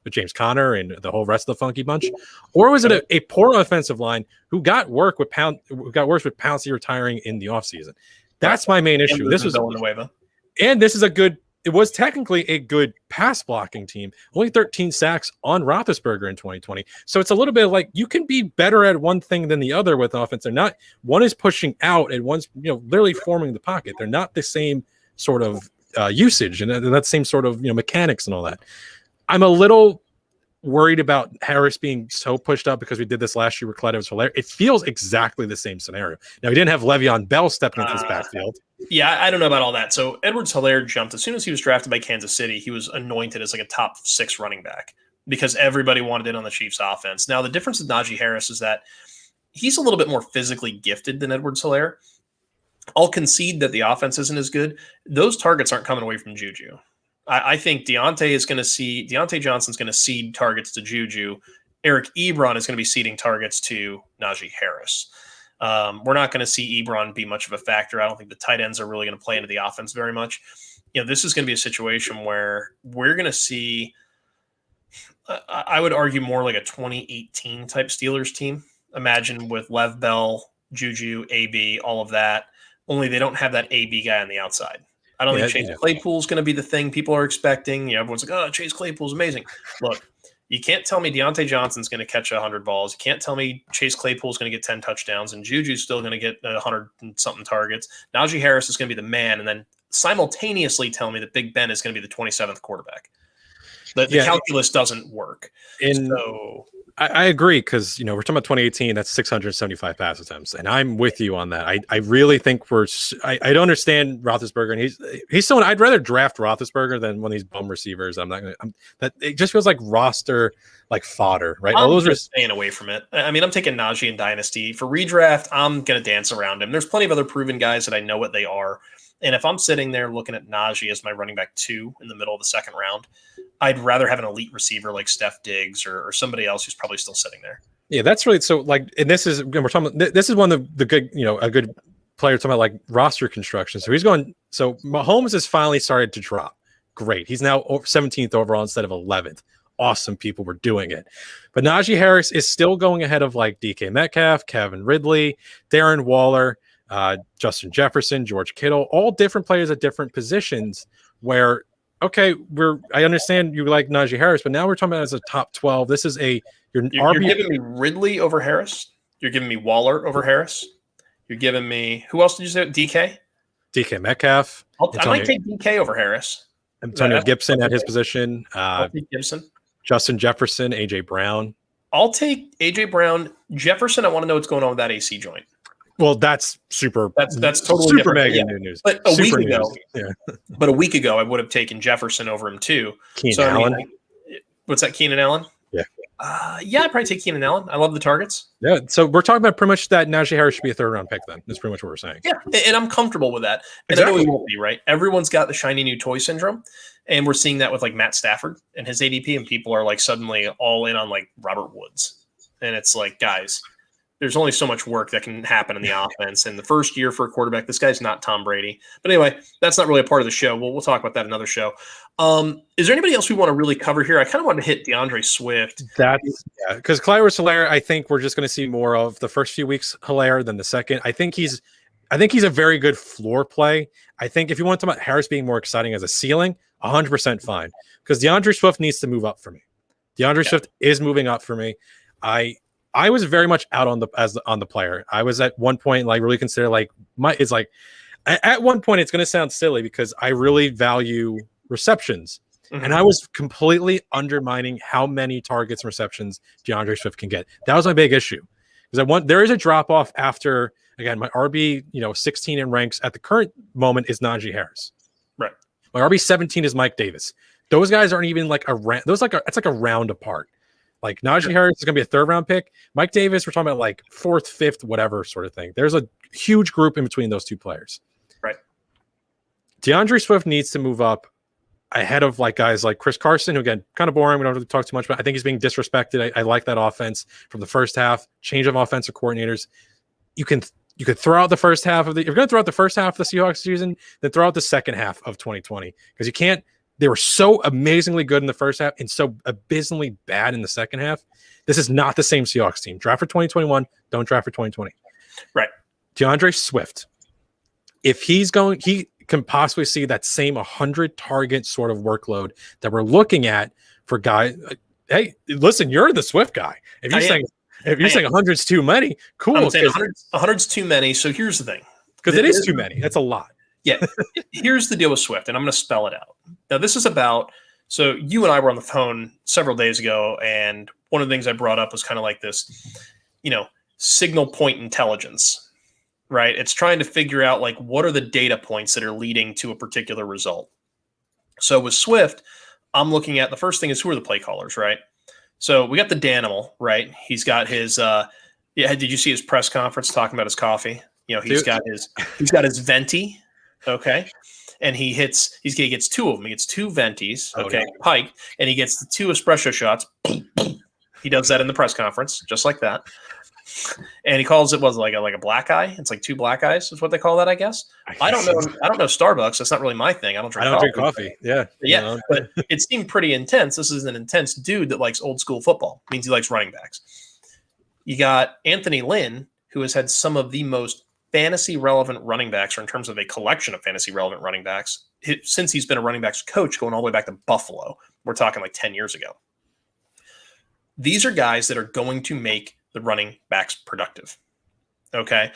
with James Conner and the whole rest of the funky bunch, or was it a poor offensive line who got worse with Pouncey retiring in the offseason? That's my main issue. This was it was technically a good pass blocking team. Only 13 sacks on Roethlisberger in 2020. So it's a little bit like you can be better at one thing than the other with offense. They're not, one is pushing out and one's literally forming the pocket. They're not the same sort of usage and that same sort of mechanics and all that. I'm a little worried about Harris being so pushed up because we did this last year with Clyde Edwards-Helaire. It feels exactly the same scenario. Now, we didn't have Le'Veon Bell stepping into this backfield. Yeah, I don't know about all that. So Edwards-Helaire jumped. As soon as he was drafted by Kansas City, he was anointed as like a top 6 running back because everybody wanted in on the Chiefs offense. Now, the difference with Najee Harris is that he's a little bit more physically gifted than Edwards-Helaire. I'll concede that the offense isn't as good. Those targets aren't coming away from Juju. I think Deontay Johnson's going to cede targets to Juju. Eric Ebron is going to be ceding targets to Najee Harris. We're not going to see Ebron be much of a factor. I don't think the tight ends are really going to play into the offense very much. This is going to be a situation where we're going to see, I would argue, more like a 2018 type Steelers team. Imagine with Lev Bell, Juju, AB, all of that. Only they don't have that AB guy on the outside. I don't think Chase Claypool's going to be the thing people are expecting. Everyone's like, oh, Chase Claypool's amazing. Look, you can't tell me Deontay Johnson's going to catch 100 balls. You can't tell me Chase Claypool's going to get 10 touchdowns and Juju's still going to get 100 and something targets. Najee Harris is going to be the man, and then simultaneously tell me that Big Ben is going to be the 27th quarterback. The calculus doesn't work. I agree, because we're talking about 2018. That's 675 pass attempts, and I'm with you on that. I really think I don't understand Roethlisberger, and he's someone I'd rather draft Roethlisberger than one of these bum receivers. That it just feels like roster fodder, right? I'm just staying away from it. I mean, I'm taking Najee in Dynasty for redraft. I'm gonna dance around him. There's plenty of other proven guys that I know what they are. And if I'm sitting there looking at Najee as my running back 2 in the middle of the second round, I'd rather have an elite receiver like Steph Diggs or somebody else who's probably still sitting there. Yeah, that's really so. And this is we're talking. This is one of the good, a good player talking about roster construction. So he's going. So Mahomes has finally started to drop. Great, he's now 17th overall instead of 11th. Awesome, people were doing it. But Najee Harris is still going ahead of DK Metcalf, Kevin Ridley, Darren Waller, Justin Jefferson, George Kittle, all different players at different positions where, okay, I understand you like Najee Harris, but now we're talking about as a top 12. This is you're giving me Ridley over Harris. You're giving me Waller over Harris. You're giving me, who else did you say? DK Metcalf. I might take DK over Harris. Antonio Gibson at his position. I'll take Gibson. Justin Jefferson, AJ Brown. I'll take AJ Brown. Jefferson, I want to know what's going on with that AC joint. Well, that's super. That's totally super different. mega new news. But a week ago, I would have taken Jefferson over him too. Keenan Allen. What's that? Keenan Allen. Yeah. I'd probably take Keenan Allen. I love the targets. Yeah. So we're talking about pretty much that Najee Harris should be a 3rd round pick. Then that's pretty much what we're saying. Yeah, and I'm comfortable with that. And exactly. I know he won't be, right. Everyone's got the shiny new toy syndrome, and we're seeing that with Matt Stafford and his ADP, and people are suddenly all in on Robert Woods, and it's guys. There's only so much work that can happen in the offense. And the first year for a quarterback, this guy's not Tom Brady. But anyway, that's not really a part of the show. We'll talk about that in another show. Is there anybody else we want to really cover here? I kind of want to hit DeAndre Swift. Because Clyde-Helaire, I think we're just going to see more of the first few weeks Helaire than the second. I think he's a very good floor play. I think if you want to talk about Harris being more exciting as a ceiling, 100% fine. Because DeAndre Swift needs to move up for me. Swift is moving up for me. I was very much out on the player. I was at one point really consider at one point it's going to sound silly because I really value receptions, and I was completely undermining how many targets and receptions DeAndre Swift can get. That was my big issue because there is a drop off after again my RB 16 in ranks at the current moment is Najee Harris. Right. My RB 17 is Mike Davis. Those guys aren't even it's like a round apart. Najee Harris is going to be a 3rd round pick. Mike Davis, we're talking about 4th, 5th, whatever sort of thing. There's a huge group in between those two players. Right. DeAndre Swift needs to move up ahead of guys like Chris Carson, who again, kind of boring. We don't have to talk too much about. I think he's being disrespected. I like that offense from the first half. Change of offensive coordinators. You could throw out the first half of if you're going to throw out the first half of the Seahawks season, then throw out the second half of 2020 because you can't. They were so amazingly good in the first half and so abysmally bad in the second half. This is not the same Seahawks team. Draft for 2021. Don't draft for 2020. Right. DeAndre Swift, if he can possibly see that same 100 target sort of workload that we're looking at for guys. Hey, listen, you're the Swift guy. If you're saying 100's too many, cool. I'm saying 100's too many. So here's the thing. Because it is too many. That's a lot. Yeah. Here's the deal with Swift, and I'm going to spell it out. Now, this is about – so you and I were on the phone several days ago, and one of the things I brought up was kind of this, signal point intelligence, right? It's trying to figure out, what are the data points that are leading to a particular result. So with Swift, I'm looking at – the first thing is who are the play callers, right? So we got the Danimal, right? He's got his did you see his press conference talking about his coffee? He's got his venti. Okay. and he gets 2 of them. He gets 2 ventis, no. pike, and he gets the 2 espresso shots. He does that in the press conference, just like that. And he calls it like a black eye. It's like 2 black eyes is what they call that, I guess. I don't know Starbucks. That's not really my thing. I don't drink coffee. Yeah. Yeah. But it seemed pretty intense. This is an intense dude that likes old school football. It means he likes running backs. You got Anthony Lynn, who has had some of the most fantasy relevant running backs, or in terms of a collection of fantasy relevant running backs, since he's been a running backs coach going all the way back to Buffalo. We're talking like 10 years ago. These are guys that are going to make the running backs productive. Okay.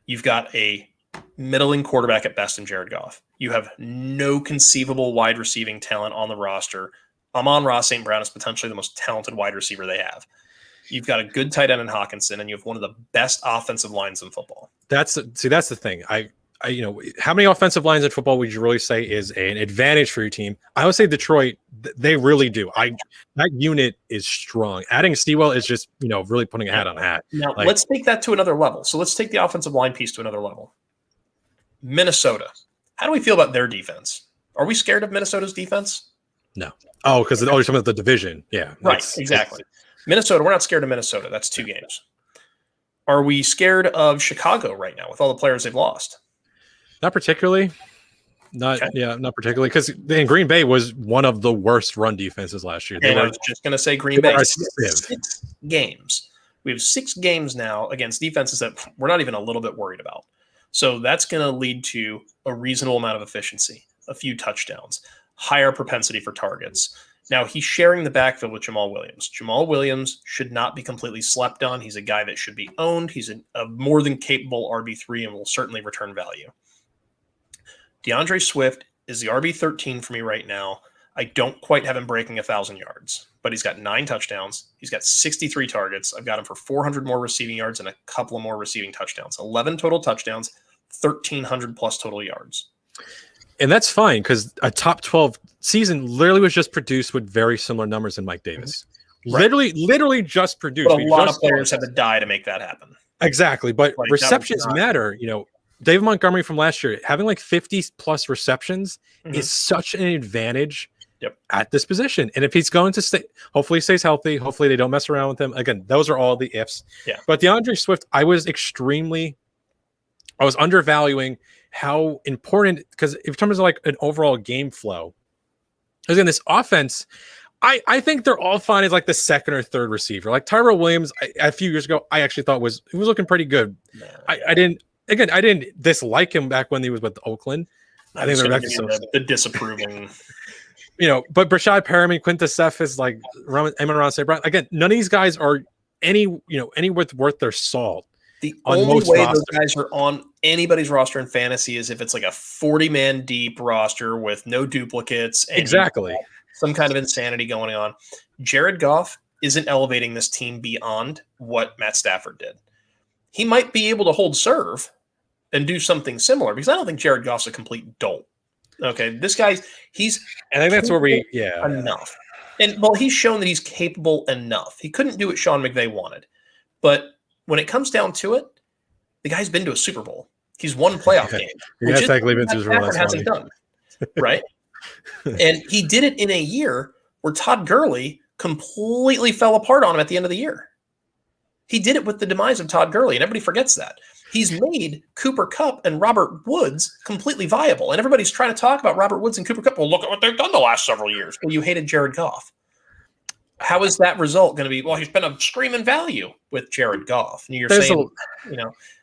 You've got a middling quarterback at best in Jared Goff. You have no conceivable wide receiving talent on the roster. Amon-Ra St. Brown is potentially the most talented wide receiver they have. You've got a good tight end in Hawkinson, and you have one of the best offensive lines in football. That's the thing. How many offensive lines in football would you really say is an advantage for your team? I would say Detroit, they really do. That unit is strong. Adding Sewell is just, really putting a hat on a hat. Now, let's take that to another level. So let's take the offensive line piece to another level. Minnesota. How do we feel about their defense? Are we scared of Minnesota's defense? No. Oh, because you're talking about the division. Yeah. Right, exactly. Minnesota, we're not scared of Minnesota. That's 2 games. Are we scared of Chicago right now with all the players they've lost? Not particularly. Not particularly, because Green Bay was one of the worst run defenses last year. I was just going to say Green Bay. 6 games. We have 6 games now against defenses that we're not even a little bit worried about. So that's going to lead to a reasonable amount of efficiency, a few touchdowns, higher propensity for targets. Now, he's sharing the backfield with Jamal Williams. Jamal Williams should not be completely slept on. He's a guy that should be owned. He's a more than capable RB3 and will certainly return value. DeAndre Swift is the RB13 for me right now. I don't quite have him breaking 1,000 yards, but he's got 9 touchdowns. He's got 63 targets. I've got him for 400 more receiving yards and a couple of more receiving touchdowns. 11 total touchdowns, 1,300 plus total yards. And that's fine, because a top 12 season literally was just produced with very similar numbers in Mike Davis. Right. Literally just produced. But a lot of players had to die to make that happen. Exactly. But receptions matter. David Montgomery from last year, having like 50 plus receptions is such an advantage at this position. And if he's going to stay, hopefully he stays healthy. Hopefully they don't mess around with him. Again, those are all the ifs. Yeah. But DeAndre Swift, I was undervaluing how important, because in terms of like an overall game flow, because in this offense, I think they're all fine as like the second or third receiver. Like Tyrell Williams, a few years ago, I actually thought he was looking pretty good. I didn't dislike him back when he was with Oakland. I think the disapproving. But Brashad Perriman, Quintus Cephas, like Amon-Ra St. Brown. Again, none of these guys are any worth their salt. The only way those guys are on anybody's roster in fantasy is if it's like a 40-man deep roster with no duplicates. And exactly. Some kind of insanity going on. Jared Goff isn't elevating this team beyond what Matt Stafford did. He might be able to hold serve and do something similar, because I don't think Jared Goff's a complete dolt. Okay, this guy's I think that's where enough. And he's shown that he's capable enough. He couldn't do what Sean McVay wanted, but when it comes down to it, the guy's been to a Super Bowl. He's won playoff games. Which Stafford hasn't done, right? And he did it in a year where Todd Gurley completely fell apart on him at the end of the year. He did it with the demise of Todd Gurley, and everybody forgets that. He's made Cooper Kupp and Robert Woods completely viable, and everybody's trying to talk about Robert Woods and Cooper Kupp. Well, look at what they've done the last several years. Well, you hated Jared Goff. How is that result going to be? Well, he's been a screaming value with Jared Goff. And you're saying,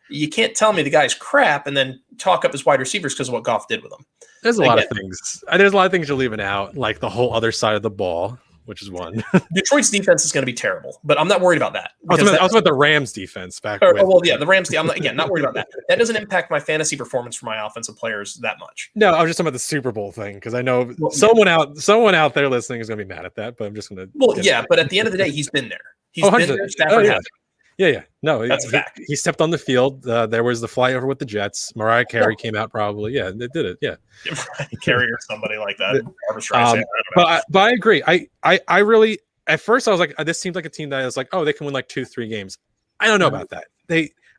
you can't tell me the guy's crap and then talk up his wide receivers because of what Goff did with them. There's a lot of things. There's a lot of things you're leaving out, like the whole other side of the ball, which is one. Detroit's defense is going to be terrible, but I'm not worried about that. I was about the Rams defense back. The Rams. I'm not worried about that. That doesn't impact my fantasy performance for my offensive players that much. No, I was just talking about the Super Bowl thing, because I know someone out there listening is going to be mad at that, but I'm just going to. But at the end of the day, he's been there. He's been there. Stafford hasn't. Yeah. No, that's a fact. He stepped on the field. There was the flyover with the Jets. Mariah Carey came out probably. Yeah, they did it. Yeah. Mariah Carey or somebody like that. But I agree. I really, at first I was like, this seems like a team that is like, they can win like 2-3 games. I don't know about that.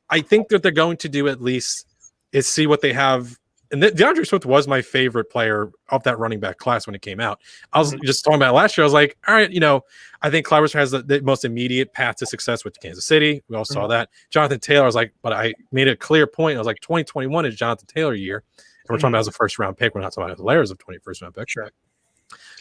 I think that they're going to do at least is see what they have and DeAndre Swift was my favorite player of that running back class when it came out. I was just talking about it last year. I was like, all right, I think Clyde has the most immediate path to success with Kansas City. We all saw that. Jonathan Taylor, I was like, but I made a clear point. I was like, 2021 is Jonathan Taylor year. And we're talking about as a first round pick. We're not talking about the layers of 21st round pick. Sure.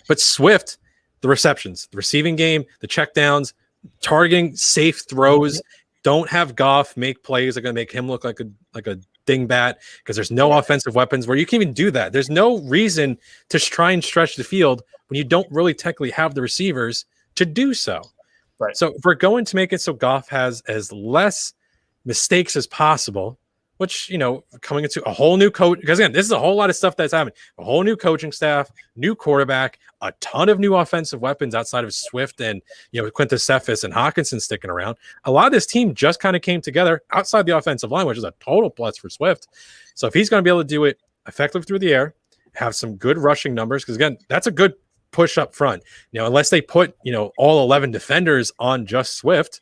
But Swift, the receptions, the receiving game, the checkdowns, targeting safe throws, don't have Goff make plays that are going to make him look like a dingbat because there's no offensive weapons where you can even do that. There's no reason to try and stretch the field when you don't really technically have the receivers to do so. Right. So if we're going to make it so Goff has as less mistakes as possible, which, coming into a whole new coach, because again, this is a whole lot of stuff that's happening. A whole new coaching staff, new quarterback, a ton of new offensive weapons outside of Swift and, Quintus Cephas and Hawkinson sticking around. A lot of this team just kind of came together outside the offensive line, which is a total plus for Swift. So if he's going to be able to do it effectively through the air, have some good rushing numbers, because again, that's a good push up front. Unless they put, all 11 defenders on just Swift,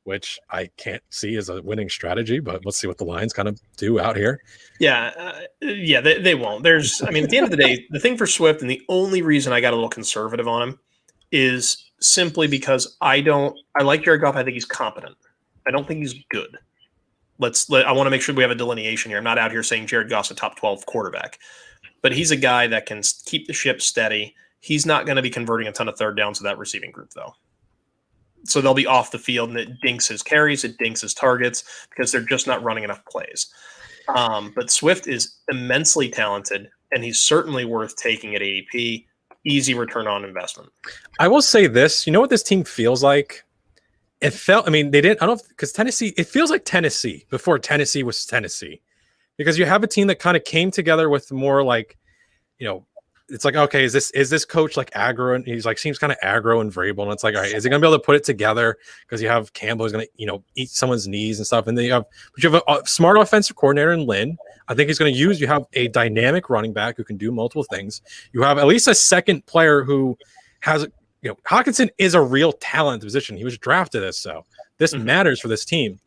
which I can't see as a winning strategy, but let's see what the Lions kind of do out here. Yeah. They won't. At the end of the day, the thing for Swift, and the only reason I got a little conservative on him is simply because I like Jared Goff. I think he's competent. I don't think he's good. I want to make sure we have a delineation here. I'm not out here saying Jared Goff's a top 12 quarterback, but he's a guy that can keep the ship steady. He's not going to be converting a ton of third downs to that receiving group, though. So they'll be off the field, and it dinks his carries, it dinks his targets because they're just not running enough plays. But Swift is immensely talented, and he's certainly worth taking at ADP. Easy return on investment. I will say this. You know what this team feels like? They didn't, I don't know, because Tennessee, it feels like Tennessee before Tennessee was Tennessee. Because you have a team that kind of came together with more like, it's like, okay, is this coach like aggro? And he's like, seems kind of aggro and variable. And it's like, all right, is he going to be able to put it together? Because you have Campbell who's going to, eat someone's knees and stuff. And then you have a smart offensive coordinator in Lynn. I think he's going to you have a dynamic running back who can do multiple things. You have at least a second player who has, Hawkinson is a real talent position. He was drafted as so. This matters for this team.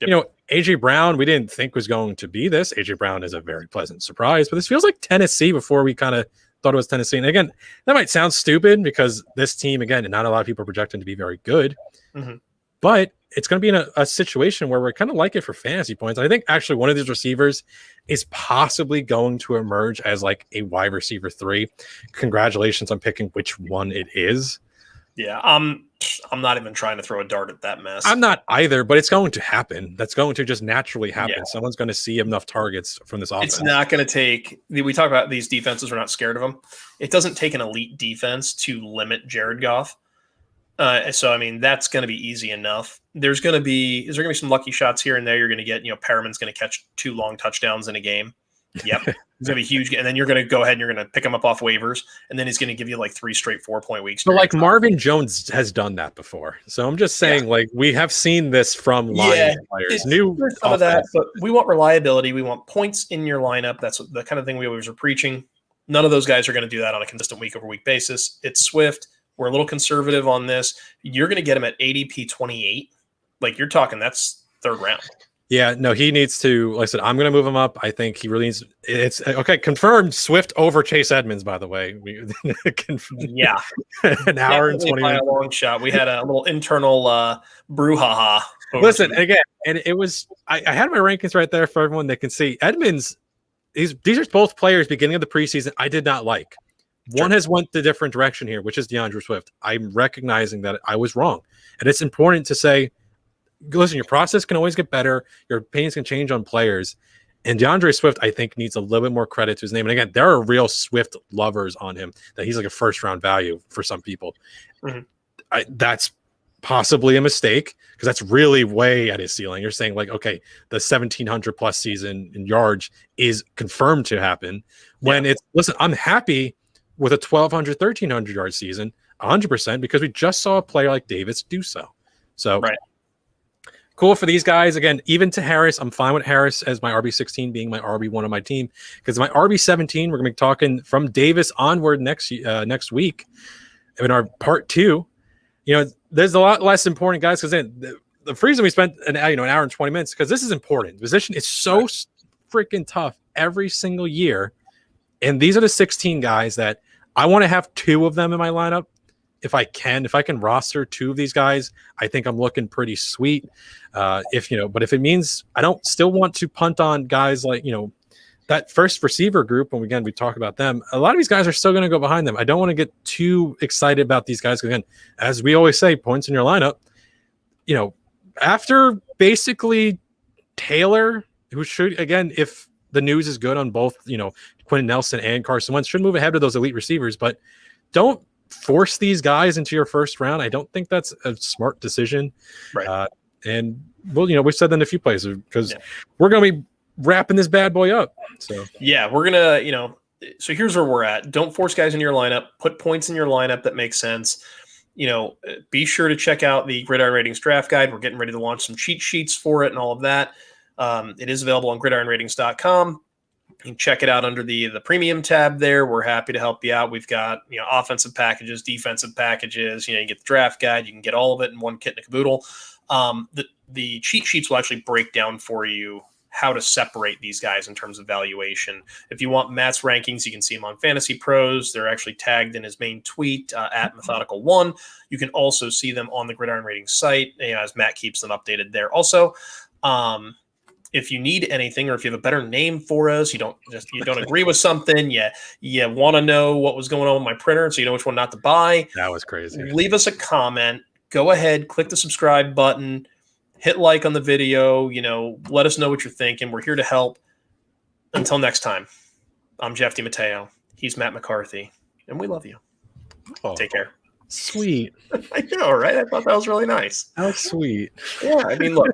Yep. AJ Brown, we didn't think was going to be this. AJ Brown is a very pleasant surprise, but this feels like Tennessee before we kind of thought it was Tennessee. And again, that might sound stupid because this team, again, not a lot of people are projecting to be very good, but it's going to be in a situation where we're kind of like it for fantasy points. I think actually one of these receivers is possibly going to emerge as like a wide receiver 3. Congratulations on picking which one it is. Yeah, I'm not even trying to throw a dart at that mess. I'm not either, but it's going to happen. That's going to just naturally happen. Yeah. Someone's going to see enough targets from this offense. It's not going to take – we talk about these defenses. We're not scared of them. It doesn't take an elite defense to limit Jared Goff. So, that's going to be easy enough. There's going to be some lucky shots here and there. You're going to get, Perriman's going to catch 2 long touchdowns in a game. Yep. It's going to be huge. And then you're going to go ahead and you're going to pick him up off waivers. And then he's going to give you like 3 straight 4-point weeks. But like Marvin Jones has done that before. So I'm just saying, like, we have seen this from Lions players. Some of that, but we want reliability. We want points in your lineup. That's the kind of thing we always are preaching. None of those guys are going to do that on a consistent week-over-week basis. It's Swift. We're a little conservative on this. You're going to get him at ADP 28. Like, you're talking, that's 3rd round. Yeah, no, he needs to, like I said, I'm going to move him up. I think he really needs, it's okay. Confirmed Swift over Chase Edmonds, by the way. Yeah. An hour and 20 minutes. A long shot. We had a little internal brouhaha. Listen, again, and it was, I had my rankings right there for everyone that can see. Edmonds, these are both players beginning of the preseason I did not like. One has went the different direction here, which is DeAndre Swift. I'm recognizing that I was wrong. And it's important to say, listen, your process can always get better. Your opinions can change on players. And DeAndre Swift, I think, needs a little bit more credit to his name. And again, there are real Swift lovers on him that he's like a 1st-round value for some people. That's possibly a mistake because that's really way at his ceiling. You're saying like, okay, the 1,700+ season in yards is confirmed to happen. When it's, listen, I'm happy with a 1,200, 1,300 yard season, 100%, because we just saw a player like Davis do so. So, cool for these guys. Again, even to Harris, I'm fine with Harris as my RB16 being my RB1 on my team, because my RB17, we're going to be talking from Davis onward next week in our part 2. There's a lot less important guys because the reason we spent an hour and 20 minutes because this is important. The position is so freaking tough every single year. And these are the 16 guys that I want to have 2 of them in my lineup. If I can roster 2 of these guys, I think I'm looking pretty sweet. But if it means I don't still want to punt on guys like, that first receiver group, and again, we talk about them, a lot of these guys are still going to go behind them. I don't want to get too excited about these guys. Again, as we always say, points in your lineup, after basically Taylor, who should, again, if the news is good on both, Quentin Nelson and Carson Wentz, should move ahead of those elite receivers, but don't force these guys into your first round. I don't think that's a smart decision. Right. And we've said that in a few places because we're going to be wrapping this bad boy up. So yeah, we're gonna, so here's where we're at. Don't force guys into your lineup. Put points in your lineup that make sense. Be sure to check out the Gridiron Ratings Draft Guide. We're getting ready to launch some cheat sheets for it and all of that. It is available on gridironratings.com. You can check it out under the premium tab there. We're happy to help you out. We've got offensive packages, defensive packages. You get the draft guide. You can get all of it in one kit and a caboodle. The cheat sheets will actually break down for you how to separate these guys in terms of valuation. If you want Matt's rankings, you can see them on Fantasy Pros. They're actually tagged in his main tweet at Methodical1. You can also see them on the Gridiron Ratings site, as Matt keeps them updated there. Also, if you need anything, or if you have a better name for us, you don't agree with something, you want to know what was going on with my printer, so you know which one not to buy. That was crazy. Leave us a comment. Go ahead, click the subscribe button. Hit like on the video, let us know what you're thinking. We're here to help. Until next time, I'm Jeff DiMatteo. He's Matt McCarthy, and we love you. Take care. Sweet. I know, right? I thought that was really nice. How sweet. Yeah, I mean, look.